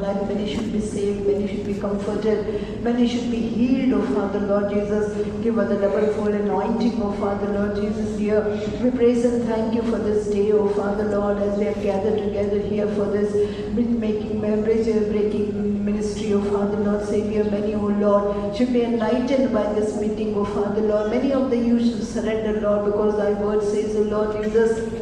life, many should be saved, many should be comforted, many should be healed, oh Father Lord Jesus. Give us the double-fold anointing, oh Father Lord Jesus, here. We praise and thank you for this day, oh Father Lord, as we have gathered together here for this breaking ministry, oh Father Lord Savior. Many, oh Lord, should be enlightened by this meeting, oh Father Lord. Many of the youth should surrender, Lord, because thy word says, oh Lord Jesus,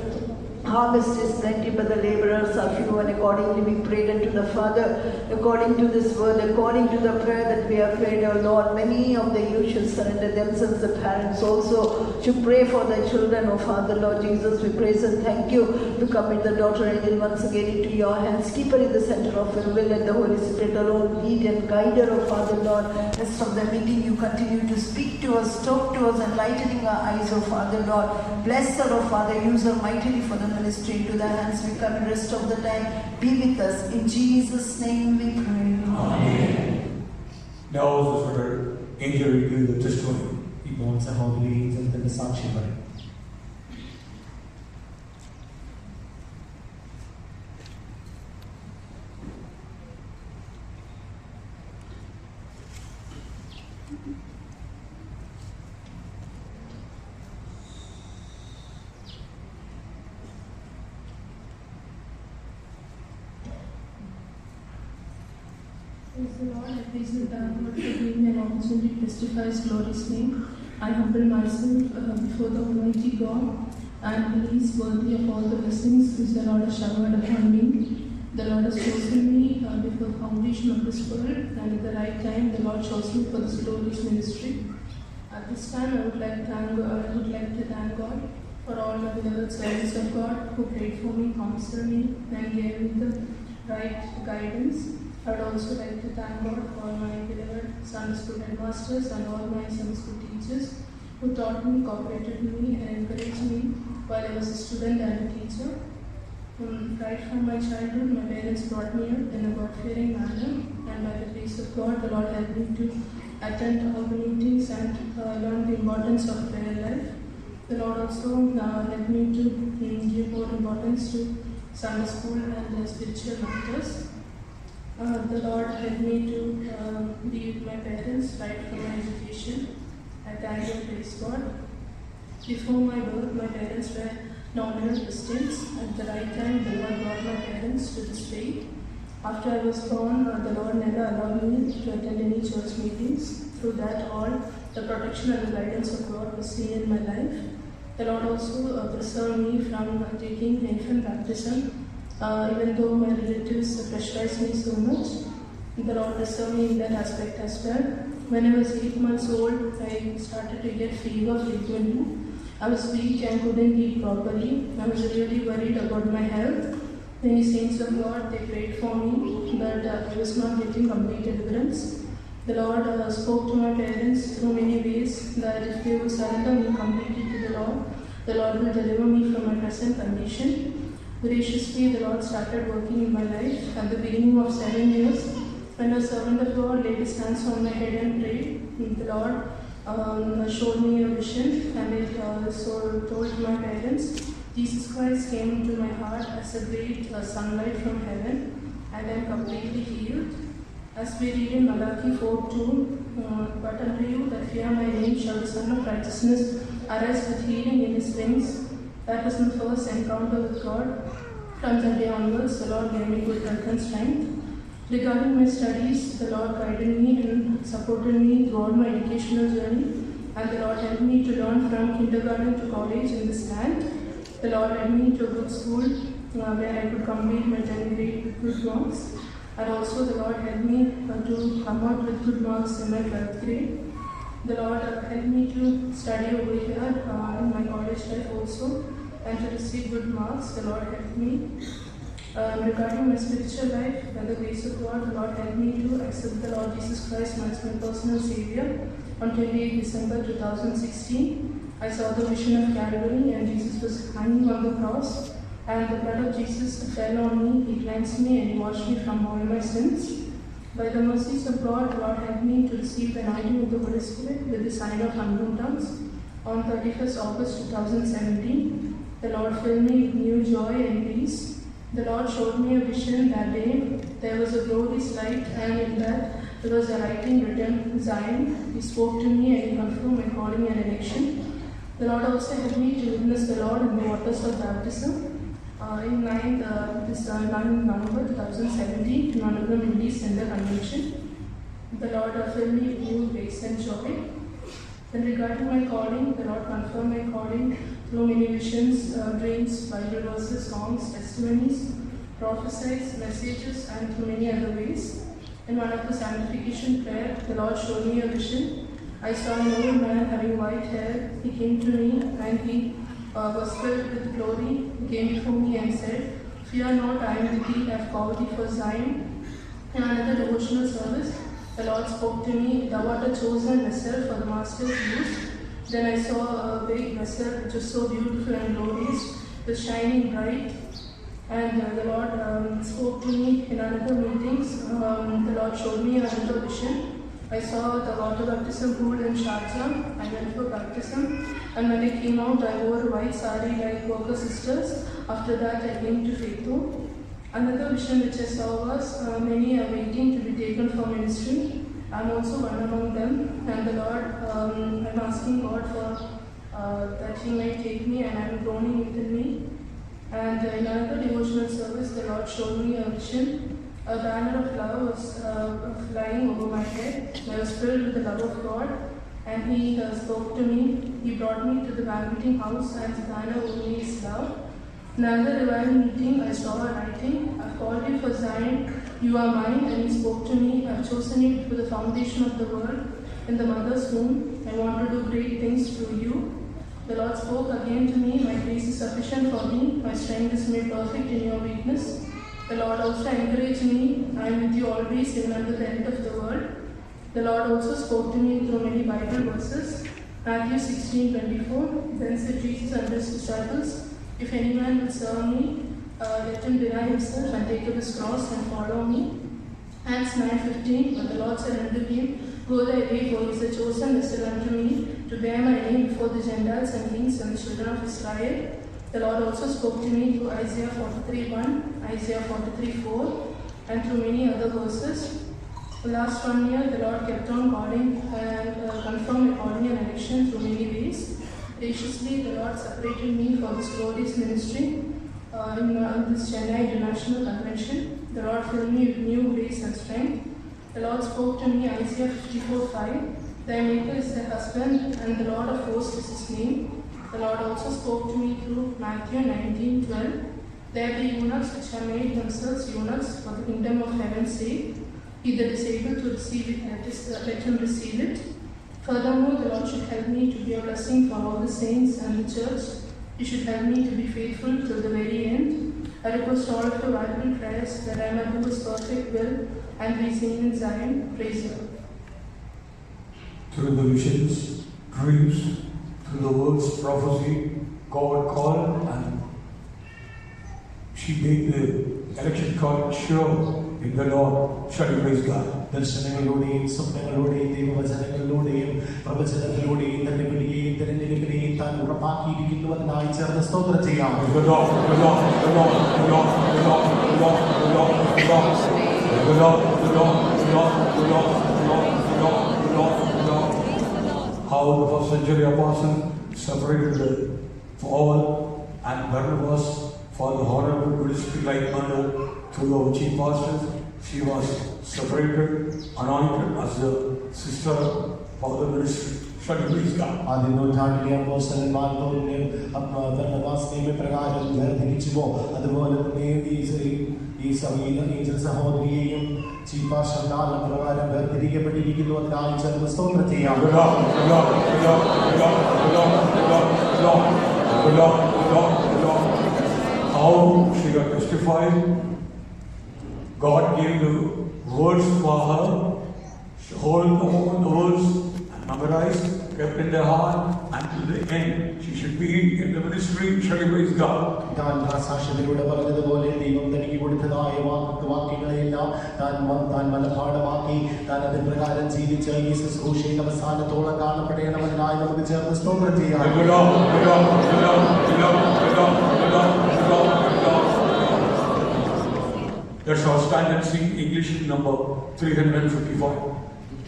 harvest is plenty, but the laborers are few, and accordingly we prayed unto the Father, according to this word, according to the prayer that we have prayed, O Lord. Many of the youth should surrender themselves, the parents also should pray for their children, O Father, Lord Jesus. We praise and thank you. We commit the daughter Angel once again into your hands. Keep her in the center of your will, and the Holy Spirit alone lead and guide her, O Father, Lord. As from the meeting you continue to speak to us, talk to us, enlightening our eyes, O Father, Lord. Bless her, O Father. Use her mightily for the ministry. Into the hands we come, and rest of the time be with us. In Jesus' name we pray. Amen. Now also for Angel review the testimony. ഇപ്പോൾ സഹോദരി Angel തന്റെ സാക്ഷ്യം പറയും. Praise the Lord. I praise the Lord for giving me an opportunity to testify His glorious name. I humble myself before the Almighty God, and He is worthy of all the blessings which the Lord has showered upon me. The Lord has chosen me before the foundation of this world, and at the right time, the Lord chose me for this glorious ministry. At this time, I would like to thank God for all my beloved servants of God who prayed for me, counseled me, and gave me the right guidance. I would also like to thank God for my beloved Sunday school headmasters and all my Sunday school teachers who taught me, cooperated with me, and encouraged me while I was a student and a teacher. Right from my childhood, my parents brought me up in a God-fearing manner, and by the grace of God, the Lord helped me to attend all the meetings and learn the importance of prayer life. The Lord also helped me to give more importance to Sunday school and spiritual matters. The Lord helped me to be with my parents right from my education. I thank and praise God. Before my birth, my parents were nominal Christians. At the right time, the Lord brought my parents to this faith. After I was born, the Lord never allowed me to attend any church meetings. Through that all, the protection and the guidance of God was seen in my life. The Lord also preserved me from taking infant baptism. Even though my relatives pressurized me so much, the Lord preserved me in that aspect as well. When I was 8 months old, I started to get fever frequently. I was weak and couldn't eat properly. I was really worried about my health. Many saints of God, they prayed for me, but I was not getting complete deliverance. The Lord spoke to my parents through many ways that if they would surrender me completely to the Lord will deliver me from my present condition. Graciously, the Lord started working in my life. At the beginning of 7 years, when a servant of God laid his hands on my head and prayed, the Lord showed me a vision, and it told my parents, Jesus Christ came into my heart as a great sunlight from heaven, and I am completely healed. As we read in Malachi 4:2, but unto you that fear my name shall the Son of Righteousness arise with healing in his wings. That was my first encounter with God. From that day onwards, the Lord gave me good health and strength. Regarding my studies, the Lord guided me and supported me throughout my educational journey, and the Lord helped me to learn from kindergarten to college in this land. The Lord led me to a good school where I could complete my 10th grade with good marks, and also the Lord helped me to come out with good marks in my 12th grade. The Lord helped me to study over here in my college life also, and to receive good marks. The Lord helped me. Regarding my spiritual life, by the grace of God, the Lord helped me to accept the Lord Jesus Christ as my personal Savior. On 28 December 2016, I saw the vision of Calvary, and Jesus was hanging on the cross, and the blood of Jesus fell on me. He cleansed me and He washed me from all my sins. By the mercies of God, the Lord helped me to receive the anointing of the Holy Spirit with the sign of unknown tongues. On 31st August 2017, the Lord filled me with new joy and peace. The Lord showed me a vision that day. There was a glorious light, and in that there was a writing written, Zion. He spoke to me and he confirmed my calling and election. The Lord also helped me to witness the Lord in the waters of baptism. In 9 November 2017, in one of the Middle East Center Convention, the Lord filled me with new grace and joy. Then regarding my calling, the Lord confirmed my calling through many visions, dreams, Bible verses, songs, testimonies, prophecies, messages, and through many other ways. In one of the sanctification prayer, the Lord showed me a vision. I saw an old man having white hair. He came to me and he was filled with glory. He came before me and said, "Fear not, I am with thee, I have called thee for Zion." In another devotional service, the Lord spoke to me, "Thou art a chosen vessel for the Master's use." Then I saw a big vessel which was so beautiful and glorious, was shining bright. And the Lord spoke to me in another meetings. The Lord showed me another vision. I saw the water baptism pool in Sharjah. I went for baptism, and when I came out, I wore a white sari like worker sisters. After that, I came to Faithu. Another vision which I saw was many are waiting to be taken for ministry. I'm also one among them, and the Lord, I'm asking God for that He may take me, and I'm groaning within me. And in another devotional service, the Lord showed me a vision. A banner of love was flying over my head. I was filled with the love of God, and He spoke to me. He brought me to the banqueting house, and the banner over me is love. In another revival meeting, I saw a writing, "I've called you for Zion, you are mine," and He spoke to me, "I've chosen you before the foundation of the world, in the mother's womb. I want to do great things through you." The Lord spoke again to me, "My grace is sufficient for me, my strength is made perfect in your weakness." The Lord also encouraged me, "I am with you always, even unto the end of the world." The Lord also spoke to me through many Bible verses. Matthew 16:24, then said Jesus unto His disciples, "If any man will serve me, let him deny himself and take up his cross and follow me." Acts 9:15, but the Lord said unto him, "Go thy way, for he is a chosen vessel unto me, to bear my name before the Gentiles and kings and the children of Israel." The Lord also spoke to me through Isaiah 43:1, Isaiah 43:4, and through many other verses. The last 1 year, the Lord kept on calling and confirmed my calling and election through many ways. Graciously, the Lord separated me for this glorious ministry in this Chennai International Convention. The Lord filled me with new grace and strength. The Lord spoke to me, Isaiah 54:5, "Thy Maker is thy husband, and the Lord of hosts is His name." The Lord also spoke to me through Matthew 19:12, "There be eunuchs which have made themselves eunuchs for the kingdom of heaven's sake. He that is able to receive it, let him receive it." Furthermore, the Lord should help me to be a blessing for all the saints and the church. He should help me to be faithful till the very end. I request all of your Bible prayers that I may do His perfect will and be seen in Zion. Praise the Lord. Through the visions, dreams, through the words, prophecy, God called, and she made the election call sure in the Lord. Shall we praise God? ദർശനങ്ങളിലൂടെയും സ്വപ്നങ്ങളിലൂടെയും ദൈവവചനങ്ങളിലൂടെയും പ്രവചനത്തിലൂടെയും തന്റെ വിളിയെയും തിരഞ്ഞെടുപ്പിനെയും താൻ ഉറപ്പാക്കിയിരിക്കുന്നുവെന്നായി ചേർന്ന് സ്തോത്രം ചെയ്യാം. How the first century apostle separated Paul and Barnabas for the honorable ministry like manner through our chief pastors. She was separated, anointed as the sister for the ministry. Shall we please God? ആദ്യ നൂറ്റാണ്ടിലെ അപ്പോസ്തലന്മാർ ബർന്നബാസിനെ പ്രകാരം വേർതിരിച്ചുവോ അതുപോലെ തന്നെ ഈ സഭയിലെ സഹോദരിയെയും chief pastor പ്രകാരം വേർതിരിക്കപ്പെട്ടിരിക്കുന്നു അതിനായി ചേർന്ന് സ്തോത്രം ചെയ്യാം. How she got testified. God gave the words for her. She hold the words and memorized, kept in their heart, and to the end she should be in the ministry. Shall we praise God? താൻ സാക്ഷ്യത്തിലൂടെ പറഞ്ഞതുപോലെ ദൈവം തനിക്ക് കൊടുത്തതായ വാക്യങ്ങളെല്ലാം താൻ മനഃപാഠമാക്കി താൻ അതിന് പ്രകാരം ജീവിച്ച ഈ ശുശ്രൂഷയിൽ അവസാനത്തോളം കാണപ്പെടേണ്ടതിനായി നമുക്ക് ചേർന്ന് സ്തോത്രം ചെയ്യാം. Let's all stand and sing English number 355.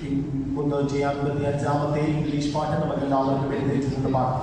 355 English പാട്ട് നമുക്ക് എല്ലാവർക്കും എഴുന്നേറ്റ് പാടാം.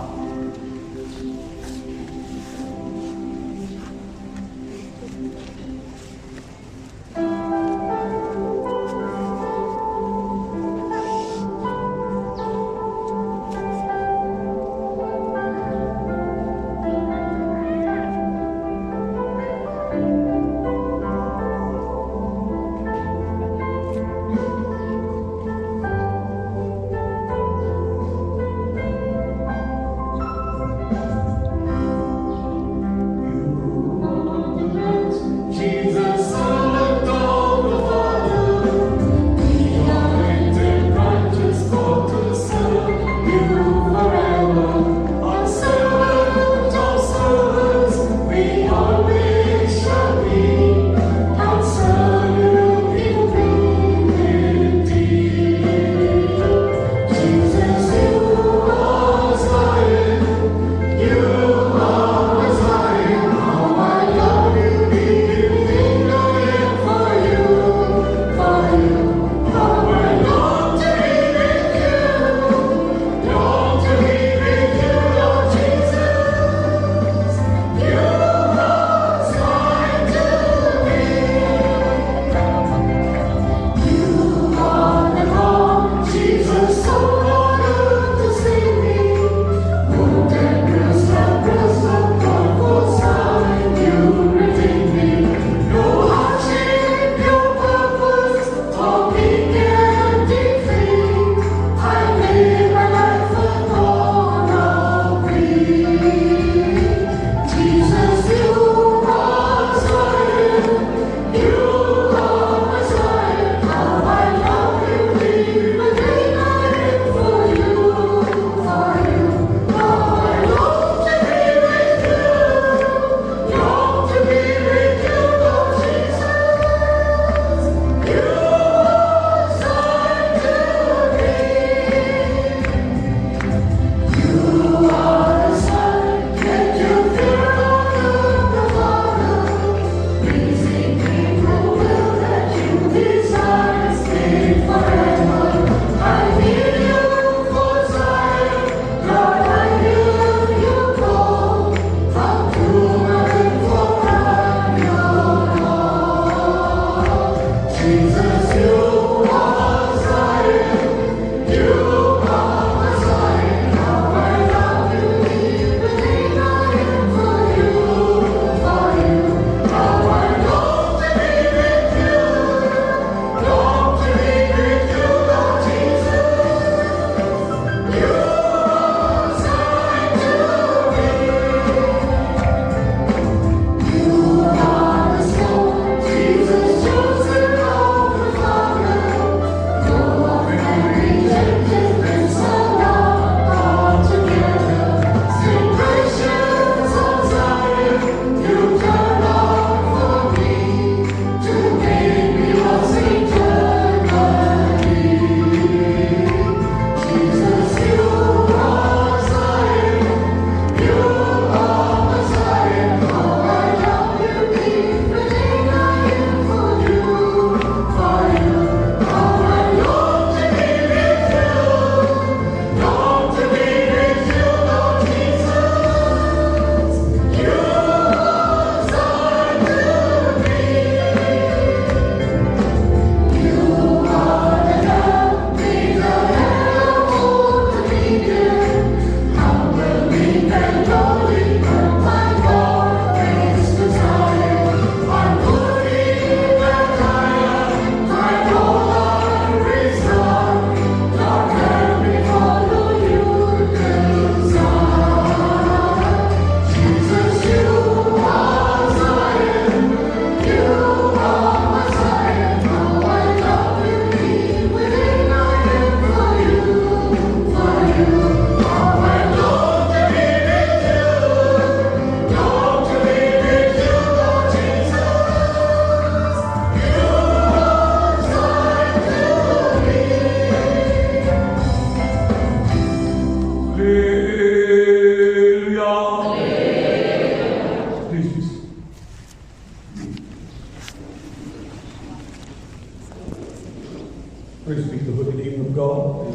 Praise be the holy name of God.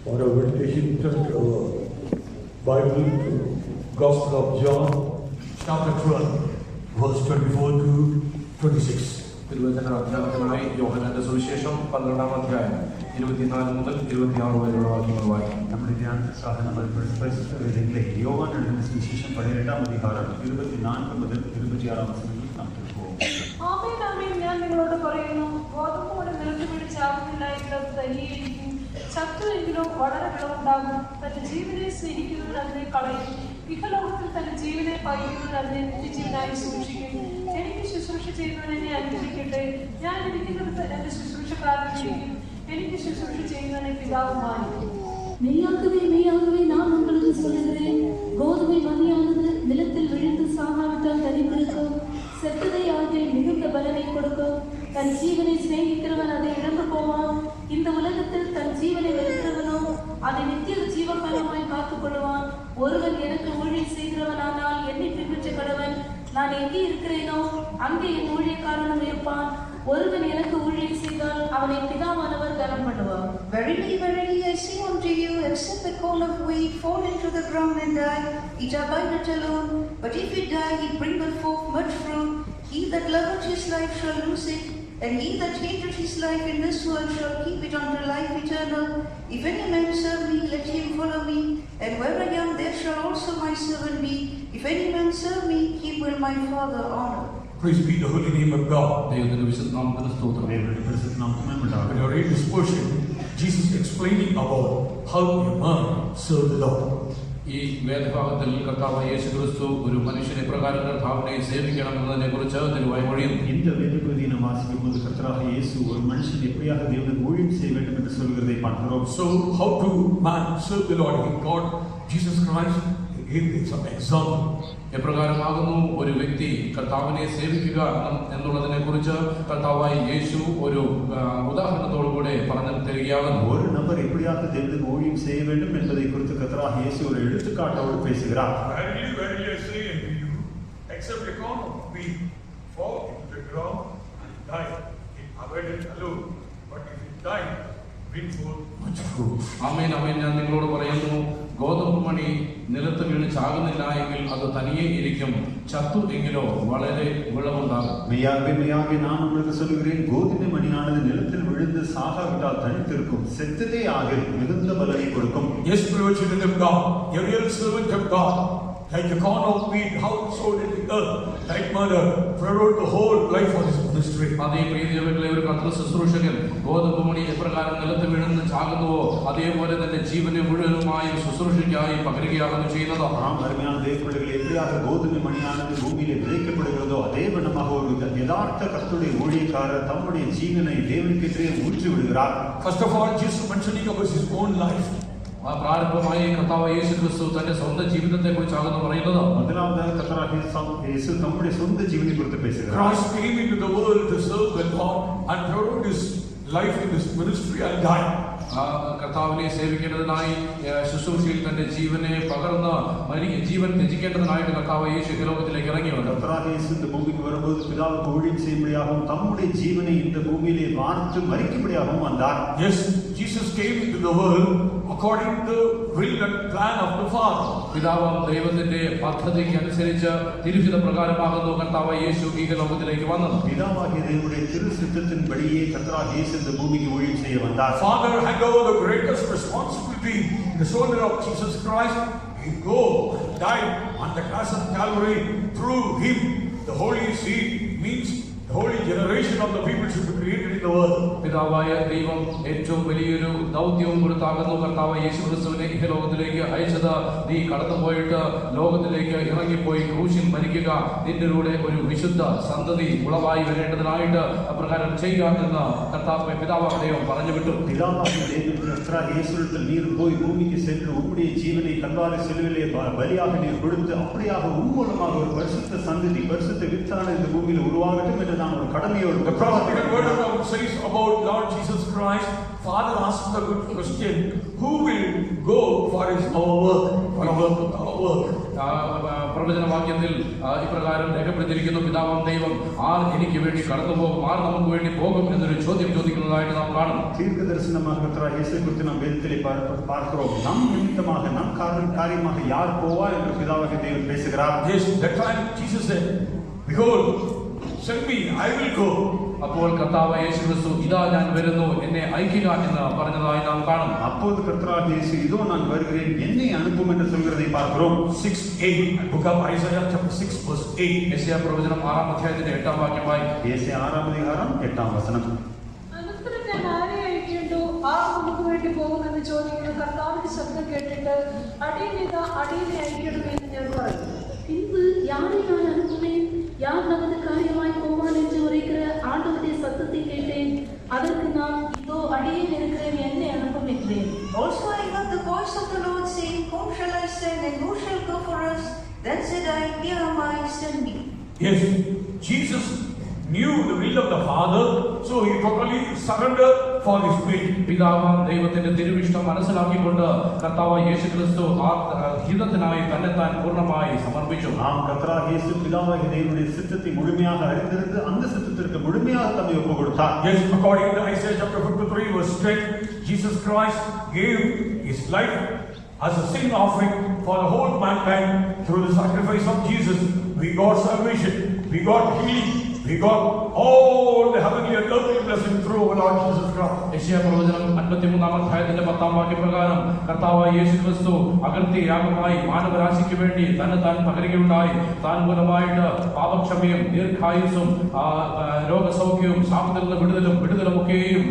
For our meditation, turn to our Bible to Gospel of John, chapter 12, verse 24 to 26. തിരുവചന അധ്യാപനത്തിനായി യോഹന്നാന്റെ സുവിശേഷം 12-ാം അധ്യായം 24 മുതൽ 26 വരെയുള്ള വാക്യങ്ങൾ വായിക്കും. നമ്മുടെ ധ്യാന സാധനം പരിശുദ്ധ യോഹന്നാൻ എഴുതിയ സുവിശേഷം 12-ാം അധ്യായം 24 മുതൽ 26 വചനങ്ങളിൽ നമുക്ക് പോകും. ആമേൻ ആമേൻ, ഞാൻ നിങ്ങളോട് പറയുന്നു, ഗോതമ്പ് കൊണ്ട് നിലത്ത് പിടിച്ചാകുന്നില്ല എങ്കിൽ അത് തനിയെയിരിക്കും. ചത്തുവെങ്കിലും വളരെ വിളവുണ്ടാകും. തന്റെ ജീവനെ സ്നേഹിക്കുന്നവർ അതിനെ കളയും. ഇഹലോകത്തിൽ തന്റെ ജീവനെ പകരുന്നവർ അതിനെ നിത്യജീവനായി സൂക്ഷിക്കും. എനിക്ക് ശുശ്രൂഷ ചെയ്യുന്നവൻ എന്നെ അനുഗ്രഹിക്കട്ടെ. ഞാൻ ഇരിക്കുന്നിടത്ത് എന്റെ ശുശ്രൂഷക്കാരൻ ചെയ്യും. എനിക്ക് ശുശ്രൂഷ ചെയ്യുന്നവനെ പിതാവ് മാനിക്കും. மெய்யாகவே மெய்யாகவே நான் உங்களுக்கு சொல்லுகிறேன், கோதுமை மதியானது நிலத்தில் விழுந்து சாகாவிட்டால் தரித்திருக்கும், செத்ததை ஆகிய மிகுந்த பலனை கொடுக்கும். தன் ஜீவனை சிநேகிக்கிறவன் அதை இழந்து போவான். இந்த உலகத்தில் தன் ஜீவனை வெறுக்கிறவனோ அதை நித்திய ஜீவகாலமாய் காத்துக் கொள்வான். ஒருவன் எனக்கு ஊழியம் செய்கிறவனானால் என்னை பின்பற்ற கடவன். நான் எங்கே இருக்கிறேனோ அங்கே என் ஊழியக்காரனும் இருப்பான். ஒருவன் எனக்கு ஊழியம் செய்தால் அவனை பிதாவானவர் கனம் பண்ணுவார். Verily, verily, I say unto you, except the corn of wheat fall into the ground and die, it abideth alone. But if it die, it bringeth forth much fruit. He that loveth his life shall lose it, and he that hateth his life in this world shall keep it unto life eternal. If any man serve me, let him follow me, and where I am, there shall also my servant be. If any man serve me, he will my Father honor. Praise be the holy name of God. ദൈവത്തിന്റെ വിശുദ്ധ നാമത്തിന് സ്തോത്രം. ദൈവത്തിന്റെ പരിശുദ്ധ നാമത്തിന് When ഉണ്ടാകട്ടെ. you read this portion, Jesus explaining about how a man served the Lord. ഈ വേദഭാഗത്തിൽ കർത്താവ് യേശു ക്രിസ്തു ഒരു മനുഷ്യനെ പ്രകാരം കർത്താവിനെ സേവിക്കണം എന്നതിനെ കുറിച്ച് തിരുവായി മൊഴിയുന്നു. இந்த வேதபகுதியை வாசிக்கும்போது கர்த்தராக இயேசு ஒரு மனுஷன் எப்படியாக தேவனுக்கு ஊழியம் செய்ய வேண்டும் என்று சொல்கிறதை பார்க்கிறோம். So how to man serve the Lord? God, Jesus Christ, gave some example. എപ്രകാരമാകുന്നു ഒരു വ്യക്തി കർത്താവിനെ സേവിക്കുക എന്നുള്ളതിനെ കുറിച്ച് കർത്താവായി യേശു ഒരു ഉദാഹരണത്തോടുകൂടെ പറഞ്ഞു തരികയാകുന്നു. ஒரு நபர் எப்படியாக தேவனுக்கு ஊழியம் செய்ய வேண்டும் என்பதை குறித்து கர்த்தராக இயேசு ஒரு எடுத்துக்காட்டோடு பேசுகிறார். Verily, verily, I say unto you, except a corn of wheat fall into the ground and die, it abideth alone. But if it die, bring forth much fruit. ആമേൻ ആമേൻ, ഞാൻ നിങ്ങളോട് പറയുന്നു, ഗോതമ്പ് മണി നിലത്ത് വീണ് ചാകുന്നില്ല എങ്കിൽ അത് തനിയെ ഇരിക്കും, ചത്തു എങ്കിലോ വളരെ വിളവുണ്ടാകും. மெய்யாகவே மெய்யாகவே நான் உங்களுக்கு சொல்கிறேன், கோதுமை மணியானது நிலத்தில் விழுந்து சாகாவிட்டால் தனித்திருக்கும், செத்ததே ஆகில் மிகுந்த பலனை கொடுக்கும். Yes, beloved children of God, a real servant of God, like a corn of wheat, how sowed in the earth, like mother, prepared the whole life for his ministry. അതേ പ്രിയദേവങ്ങളെ, ഒരു കർത്തൃ ശുശ്രൂഷകൻ ഗോതമ്പ് മണി എപ്രകാരം നിലത്ത് വീഴുന്ന ചാകുന്നുവോ അതേപോലെ തന്നെ ജീവനെ മുഴുവനുമായും ശുശ്രൂഷയ്ക്കായി പകരുകയാകുന്നു ചെയ്യുന്നത്. ஆம், அருமையான தேவப்பிள்ளைகள், எப்படியாக கோதுமை மணியானது பூமியிலே விதைக்கப்படுகிறதோ அதே வண்ணமாக ஒரு யதார்த்த கர்த்தருடைய ஊழியக்காரர் தம்முடைய ஜீவனை தேவனுக்கென்றே ஊற்றி விடுகிறார். First of all, Jesus mentioning about his own life. പ്രാരംഭമായി കർത്താവ് യേശു ക്രിസ്തു തന്റെ സ്വന്തം ജീവിതത്തെ കുറിച്ചാകുന്നു പറയുന്നത്. முதலாவதாக கர்த்தராக இயேசு தம்முடைய சொந்த ஜீவனை குறித்து பேசுகிறார். Christ came into the world to serve the Lord and poured his life in his ministry and died. കർത്താവിനെ സേവിക്കേണ്ടതിനായി ശുശ്രൂഷയിൽ തന്റെ ജീവനെ പകർന്ന് ജീവൻ ത്യജിക്കേണ്ടതിനായിട്ട് കർത്താവ് യേശു ലോകത്തിലേക്ക് ഇറങ്ങി വന്നു. கர்த்தராக இயேசு இந்த பூமிக்கு வரும்போது பிதாவுக்கு ஊழியம் செய்யும்படியாகவும் தம்முடைய ஜீவனை இந்த பூமியிலே வார்த்து மரிக்கும்படியாகவும் வந்தார். Yes, Jesus came into the world according to the will and plan of the Father. പിതാവാം ദൈവത്തിന്റെ പദ്ധതിക്ക് അനുസരിച്ച് തിരുഹിത പ്രകാരമാകുന്നു കർത്താവ് യേശു ഈ ലോകത്തിലേക്ക് വന്നത്. பிதாவாகிய தேவனுடைய திரு சித்தத்தின்படியே கர்த்தராக இயேசு இந்த பூமிக்கு ஊழியம் செய்ய வந்தார். Father had over the greatest responsibility in the shoulder of Jesus Christ. He go, died on the cross of Calvary. Through him, the Holy Seed means the holy generation of the people should be created in the world. പിതാവായ ദൈവം ഏറ്റവും വലിയൊരു ദൗത്യവും കൊടുത്താകുന്നു കർത്താവ് യേശു ക്രിസ്തുവിനെ ഈ ലോകത്തിലേക്ക് അയച്ചത്. നീ കടന്നുപോയിട്ട് ലോകത്തിലേക്ക് ഇറങ്ങിപ്പോയി ക്രൂശിൽ മരിക്കുക, നിന്നിലൂടെ ഒരു വിശുദ്ധ സന്തതി ഉളവായി വരേണ്ടതിനായിട്ട് അപ്രകാരം ചെയ്യുക എന്ന് കർത്താവ് പിതാവായ ദൈവം പറഞ്ഞു വിട്ടു. பிதாவாகிய தேவன் கர்த்தராக இயேசுவிடத்தில் நீர் போய் பூமிக்கு சென்று உம்முடைய ஜீவனை கல்வாரி சிலுவையிலே பலியாக நீர் கொடுத்து அப்படியாக உன் மூலமாக ஒரு பரிசுத்த சந்ததி, பரிசுத்த வித்தான இந்த பூமியில் உருவாகட்டும் என்று நான் ஒரு கடமையோடு The prophetical word of God says about Lord Jesus Christ. Father asked the good question: who will go for our work? For our work. പ്രവചനവാക്യത്തിൽ ഇപ്രകാരം രേഖപ്പെടുത്തിയിരിക്കുന്നു, പിതാവാം ദൈവം ആർ എനിക്ക് വേണ്ടി കടന്നു പോകും, ആർ നമുക്ക് വേണ്ടി പോകും എന്നൊരു ചോദ്യം ചോദിക്കുന്നതായിട്ട് നാം കാണും. தீர்க்க தரிசனமாக கர்த்தராகிய இயேசு கிறிஸ்து நாம் வேதத்திலே பார்க்கிறோம். நம் நிமித்தமாக நம் காரியமாக யார் போவா என்று பிதாவாகிய தேவன் பேசுகிறார். Yes, that time Jesus said, "Behold, send me, I will go." അപ്പോൾ കർത്താവായ യേശു ക്രിസ്തു ഇതാ ഞാൻ വരുന്നു, എന്നെ അയക്കുക എന്ന് പറഞ്ഞതായി നാം കാണും. அப்போது கர்த்தராகிய இயேசு இதோ நான் வருகிறேன், என்னை அனுப்பும் என்று சொல்கிறதை பார்க்கிறோம். 6:8, book of Isaiah chapter 6 verse 8. യെശയ്യാ പ്രവചനം 6-ാം അധ്യായത്തിന്റെ 8-ാം വാക്യമായി യേശയ്യാ 6-ാം അധികാരം 8-ാം വചനം. അനന്തരം ഞാൻ ആരെ അയക്കേണ്ടു, ആർ നമുക്ക് വേണ്ടി പോകുമെന്ന് ചോദിക്കുന്ന കർത്താവിന്റെ ശബ്ദം കേട്ടിട്ട് അടിയനെ അയക്കണമെന്ന് ഞാൻ പറഞ്ഞു. பின்பு யாரை நான் அனுப்புவேன், யார் நமது காரியமாய் போவான் என்று உரைக்கிற ஆண்டவருடைய சத்தத்தை கேட்டேன். அதற்கு நான் இதோ அடியேன் இருக்கிறேன், என்னை அனுப்பும் என்றேன். Also I heard the voice of the Lord saying, whom shall I send and who shall go for us? Then said I, here am I, send me. Yes, Jesus knew the will of the Father, so he totally surrendered for his will. പിതാവാം ദൈവത്തിന്റെ തിരുവിഷ്ടം മനസ്സിലാക്കിക്കൊണ്ട് കർത്താവായ യേശു ക്രിസ്തു ആ ഹിതത്തിനായി തന്നെത്താൻ പൂർണ്ണമായി സമർപ്പിച്ചു. நாம் கர்த்தராகிய இயேசு பிதாவாகிய தேவனுடைய சித்தத்தை முழுமையாக அறிந்திருந்து அந்த சித்தத்திற்கு முழுமையாக தம்மை ஒப்புக் கொடுத்தார். Yes, according to Isaiah chapter 53 verse 10, Jesus Christ gave his life as a sin offering for the whole mankind. Through the sacrifice of Jesus, we got salvation, we got healing, we got all the heavenly and earthly blessings through our Lord Jesus Christ. യെശയ്യാ പ്രവചനം 53-ാം അധ്യായത്തിന്റെ 10-ാം വാക്യപ്രകാരം കർത്താവായ യേശു ക്രിസ്തു അകൃത്യ യാഗമായി മാനവരാശിക്ക് വേണ്ടി താൻ പകരുകയുണ്ടായി. താൻ മൂലമായിട്ട് പാപക്ഷമയും ദീർഘായുസ്സും രോഗസൗഖ്യവും ശാപത്തിൽ നിന്ന് വിടുതലും ഒക്കെയും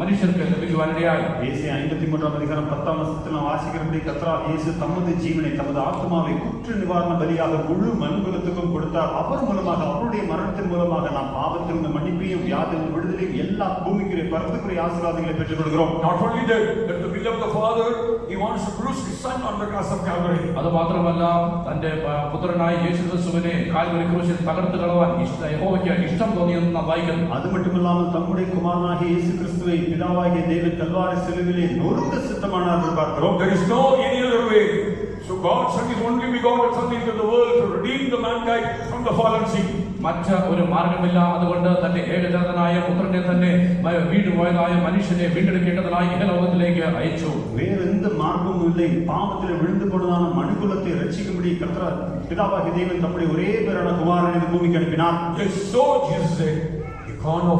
മനുഷ്യർക്ക് ലഭിക്കുവാനിടയായി. യേശയ്യാ 53-ാം അധികാരം 10-ാം വചനത്തിൽ നാം വാസിക്കുന്നபடி கர்த்தராகிய இயேசு தமது ஜீவனை தமது ஆத்மாவை குற்ற நிவாரண பலியாக முழு மனுக்குலத்துக்கும் கொடுத்தார். அவர் மூலமாக அவருடைய மரணத்தின் மூலமாக நாம் பாவத்திலிருந்து மன்னிப்பையும் வியாதியிலிருந்து விடுதலையும் எல்லா பூமிக்குரிய பரத்துக்குரிய ஆசீர்வாதங்களை பெற்றுக் கொள்கிறோம். Not only that, the will of the Father, he wants to bruise his son on the cross of Calvary. അത് മാത്രമല്ല, തന്റെ പുത്രനായ യേശു ക്രിസ്തുവിനെ കാൽവരി ക്രൂശിൽ തകർത്ത് കളവാൻ യഹോവയ്ക്ക് ഇഷ്ടം തോന്നിയെന്ന് നാം വായിക്കുന്നു. அது மட்டுமில்லாமல் தம்முடைய குமாரனாகிய இயேசு கிறிஸ்துவை பிதாவாகிய தேவன் கல்வாரி சிலுவிலே நொறுக்க சித்தமானார் என்று பார்க்கிறோம். There is no any other way. So God sent his only begotten Son into the world to redeem the mankind from the fallen sea. മറ്റ് ഒരു മാർഗമില്ല. അതുകൊണ്ട് തന്റെ ഏകജാതനായ പുത്രനെ തന്നെ വീണുപോയതായ മനുഷ്യനെ വീണ്ടെടുക്കേണ്ടതിനായി ഇഹലോകത്തിലേക്ക് അയച്ചു. வேறு எந்த மார்க்கமும் இல்லை. பாவத்தில் விழுந்து போனதான மனுக்குலத்தை ரட்சிக்கும்படி கர்த்தர் பிதாவாகிய தேவன் தம்முடைய ஒரே பேரான குமாரனை இந்த பூமிக்கு அனுப்பினார். Yes, so Jesus said, "You can't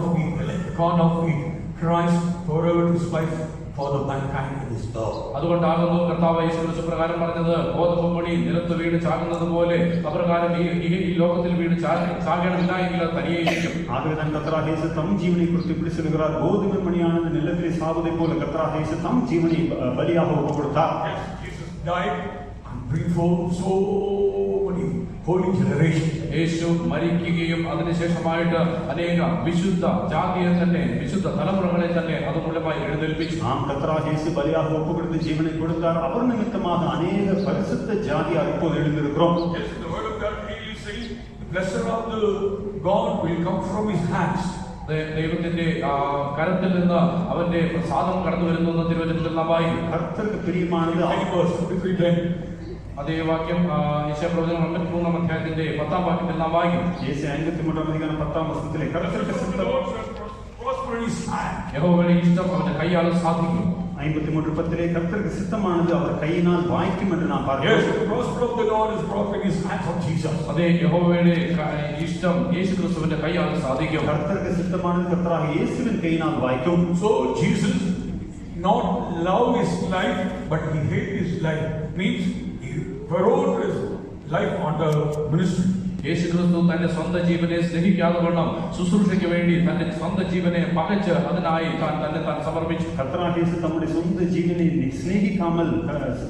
feed Christ forever his life for the mankind in this earth." അതുകൊണ്ടാകുന്നു കർത്താവ് യേശു ക്രിസ്തു പ്രകാരം പറഞ്ഞത്, ഗോതമ്പ് മണി നിലത്ത് വീണ് ചാകുന്നത് പോലെ അപ്രകാരം ഈ ലോകത്തിൽ വീണ് ചാകണമില്ല എങ്കിൽ തനിയെ ഇരിക്കും. ஆகவேதான் கர்த்தராகிய இயேசு தம் ஜீவனை குறித்து இப்படி சொல்கிறார், கோதுமை மணியானது நிலத்திலே சாவதை போல கர்த்தராகிய இயேசு தம் ஜீவனை பலியாக ஒப்புக் கொடுத்தார். Yes, Jesus died and bring forth so many holy generations. യേശു മരിക്കുകയും അതിനുശേഷമായിട്ട് അനേക വിശുദ്ധ ജാതിയെ തന്നെ, വിശുദ്ധ തലമുറകളെ തന്നെ അതുമൂലമായി എഴുന്നേൽപ്പിച്ചു. நாம் கர்த்தராகிய இயேசு பலியாக ஒப்புக் கொடுத்து ஜீவனை கொடுத்தார். அவர் நிமித்தமாக அநேக பரிசுத்த ஜாதியார் இப்போது எழுந்திருக்கிறோம். Yes, the word of God clearly says, the blessing of the God will come from his hands. ദൈവത്തിന്റെ കരത്തിൽ നിന്ന് അവന്റെ പ്രസാദം കടന്നു വരുന്നു എന്ന് തിരുവചനത്തിൽ നാം വായിക്കും. கர்த்தருக்கு பிரியமானது അതേ വാക്യം യെശയ്യാ പ്രവചനം 53-ാം അധ്യായത്തിന്റെ 10-ാം വാക്യത്തിൽ നാം വായിക്കും. യേശയ്യാ 53-ാം അധികാരം 10-ാം വചനത്തിലെ കർത്തർക്ക് സിദ്ധം യഹോവയുടെ ഇഷ്ടം അവന്റെ കൈയാൽ സാധിക്കും. 53:10 கர்த்தருக்கு சித்தமானது அவர் கையினால் வாய்க்கும் என்று நாம் Yes, பார்க்கிறோம். the prosper of the Lord is brought in his hands of Jesus. അതേ യഹോവയുടെ ഇഷ്ടം യേശു ക്രിസ്തുവിന്റെ കൈയാൽ സാധിക്കും. கர்த்தருக்கு சித்தமானது கர்த்தராகிய இயேசுவின் கையினால் வாய்க்கும். So Jesus not love his life, but he hate his life. Means he wrote his life on the ministry. യേശു ക്രിസ്തു തന്റെ സ്വന്തം ജീവനെ സ്നേഹിക്കാതെ വണ്ണം ശുശ്രൂഷയ്ക്ക് വേണ്ടി തന്റെ സ്വന്തം ജീവനെ പകച്ച് അതിനായി താൻ സമർപ്പിച്ചു. கர்த்தராகிய இயேசு தம்முடைய சொந்த ஜீவனை ஸ்நேகிக்காமல்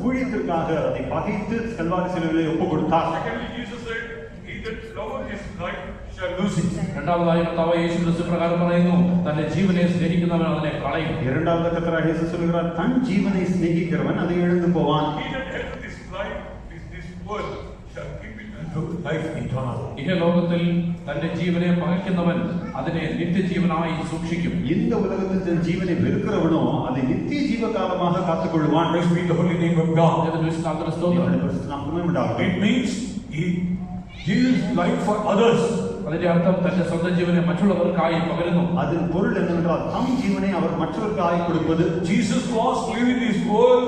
ஊழியத்திற்காக அதை பகைத்து கல்வாரி சிலுவையிலே ஒப்புக் கொடுத்தார். Secondly, Jesus said, "He that loveth his life shall lose it." രണ്ടാമതായി കർത്താവ് യേശു ക്രിസ്തു പ്രകാരം പറയുന്നു, തന്റെ ജീവനെ സ്നേഹിക്കുന്നവൻ അതിനെ കളയും. இரண்டாவது கர்த்தராகிய இயேசு சொல்கிறார், தன் ஜீவனை ஸ்நேகிக்கிறவன் அதை இழந்து போவான். He that hateth his life, this world, shall keep it unto life eternal. ഇഹലോകത്തിൽ തന്റെ ജീവനെ പകയ്ക്കുന്നവൻ അതിനെ നിത്യജീവനായി സൂക്ഷിക്കും. இந்த உலகத்தில் தன் ஜீவனை வெறுக்கிறவனோ அதை நித்திய ஜீவ காலமாக காத்துக்கொள்வான். Praise be the holy name of God. It It means he gives life for others. അതിന്റെ അർത്ഥം തന്റെ സ്വന്തം ജീവനെ മറ്റുള്ളവർക്കായി പകരുന്നു. அதன் பொருள் என்னவென்றால் தம் ஜீவனை அவர் மற்றவர்களுக்காய் கொடுப்பது. Jesus was living this world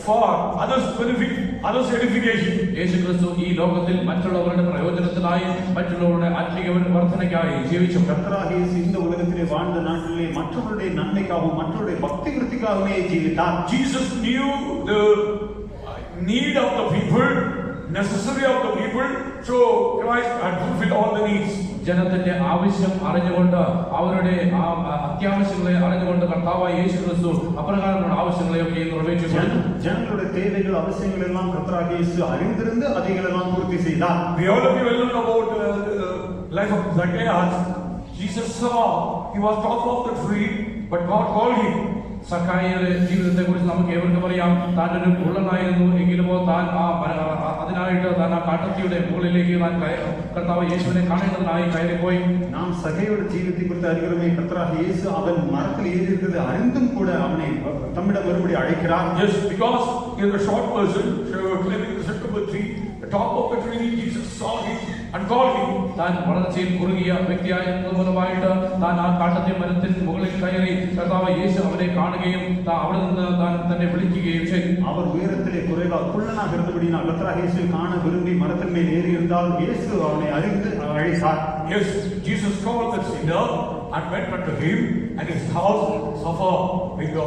for others' benefit, others' edification. യേശുക്രിസ്തു ഈ ലോകത്തിൽ മറ്റുള്ളവരുടെ പ്രയോജനത്തിനായി മറ്റുള്ളവരുടെ ആത്മീയ വർധനയ്ക്കായി ജീവിച്ചു. கர்த்தராகிய இயேசு இந்த உலகத்திலே வாழ்ந்த நாட்களிலே மற்றவருடைய நன்மைக்காகவும் மற்றவருடைய பக்தி விருத்திக்காகவே ஜீவித்தார். Jesus knew the need of the people, necessary of the people, so Christ had fulfilled all the needs. ജനത്തിന്റെ ആവശ്യം അറിഞ്ഞുകൊണ്ട് അവരുടെ അത്യാവശ്യങ്ങളെ അറിഞ്ഞുകൊണ്ട് കർത്താവായ യേശുക്രിസ്തു അപ്രകാരമുള്ള ആവശ്യങ്ങളെയൊക്കെ നിറവേറ്റി. ജനങ്ങളുടെ தேவைகள் அவசியங்கள் எல்லாம் கர்த்தராகிய இயேசு அறிந்திருந்து அதைகளெல்லாம் பூர்த்தி செய்தார். We all of you well know about life of Zacchaeus. Jesus saw he was top of the tree, but God called him. സക്കായിയുടെ ജീവിതത്തെ കുറിച്ച് നമുക്ക് ഏവർക്കും അറിയാം. താൻ ഒരു കുള്ളനായിരുന്നു എങ്കിലുമോ താൻ അതിനായിട്ട് താൻ ആ കാട്ടത്തിയുടെ മുകളിലേക്ക് താൻ കർത്താവ് യേശുവിനെ കാണേണ്ടതിനായി കയറിപ്പോയി. നാം സഖയുടെ ജീവിതത്തെ കുറിച്ച് അറിയുമേ. കർത്താവ് യേശു അവൻ മരത്തിൽ ഏറിയിരുന്നത് അറിந்தும் கூட അവനെ തമ്മിடம் മറുപടി അழைக்கிறார். Yes, because he is a short person, climbing the center of a tree, the top of the tree, Jesus saw him and called him. താൻ വളർച്ചയിൽ കുറുകിയ വ്യക്തിയായിരുന്നത് മൂലമായിട്ട് താൻ ആ കാട്ടത്തി മരത്തിന് മുകളിൽ കയറി കർത്താവ് യേശു അവനെ കാണുകയും അവിടെ നിന്ന് താൻ തന്നെ വിളിക്കുകയും ചെയ്തു. അവർ ഉയരത്തിലെ കുള്ളനാக இருந்தபடியால் கர்த்தராகிய இயேசு காண விரும்பி மரத்தின் மேல் ஏறி இருந்தால் இயேசு அவனை அறிந்து அழைத்தார். Yes, Jesus called the sinner and went unto him and his house suffered the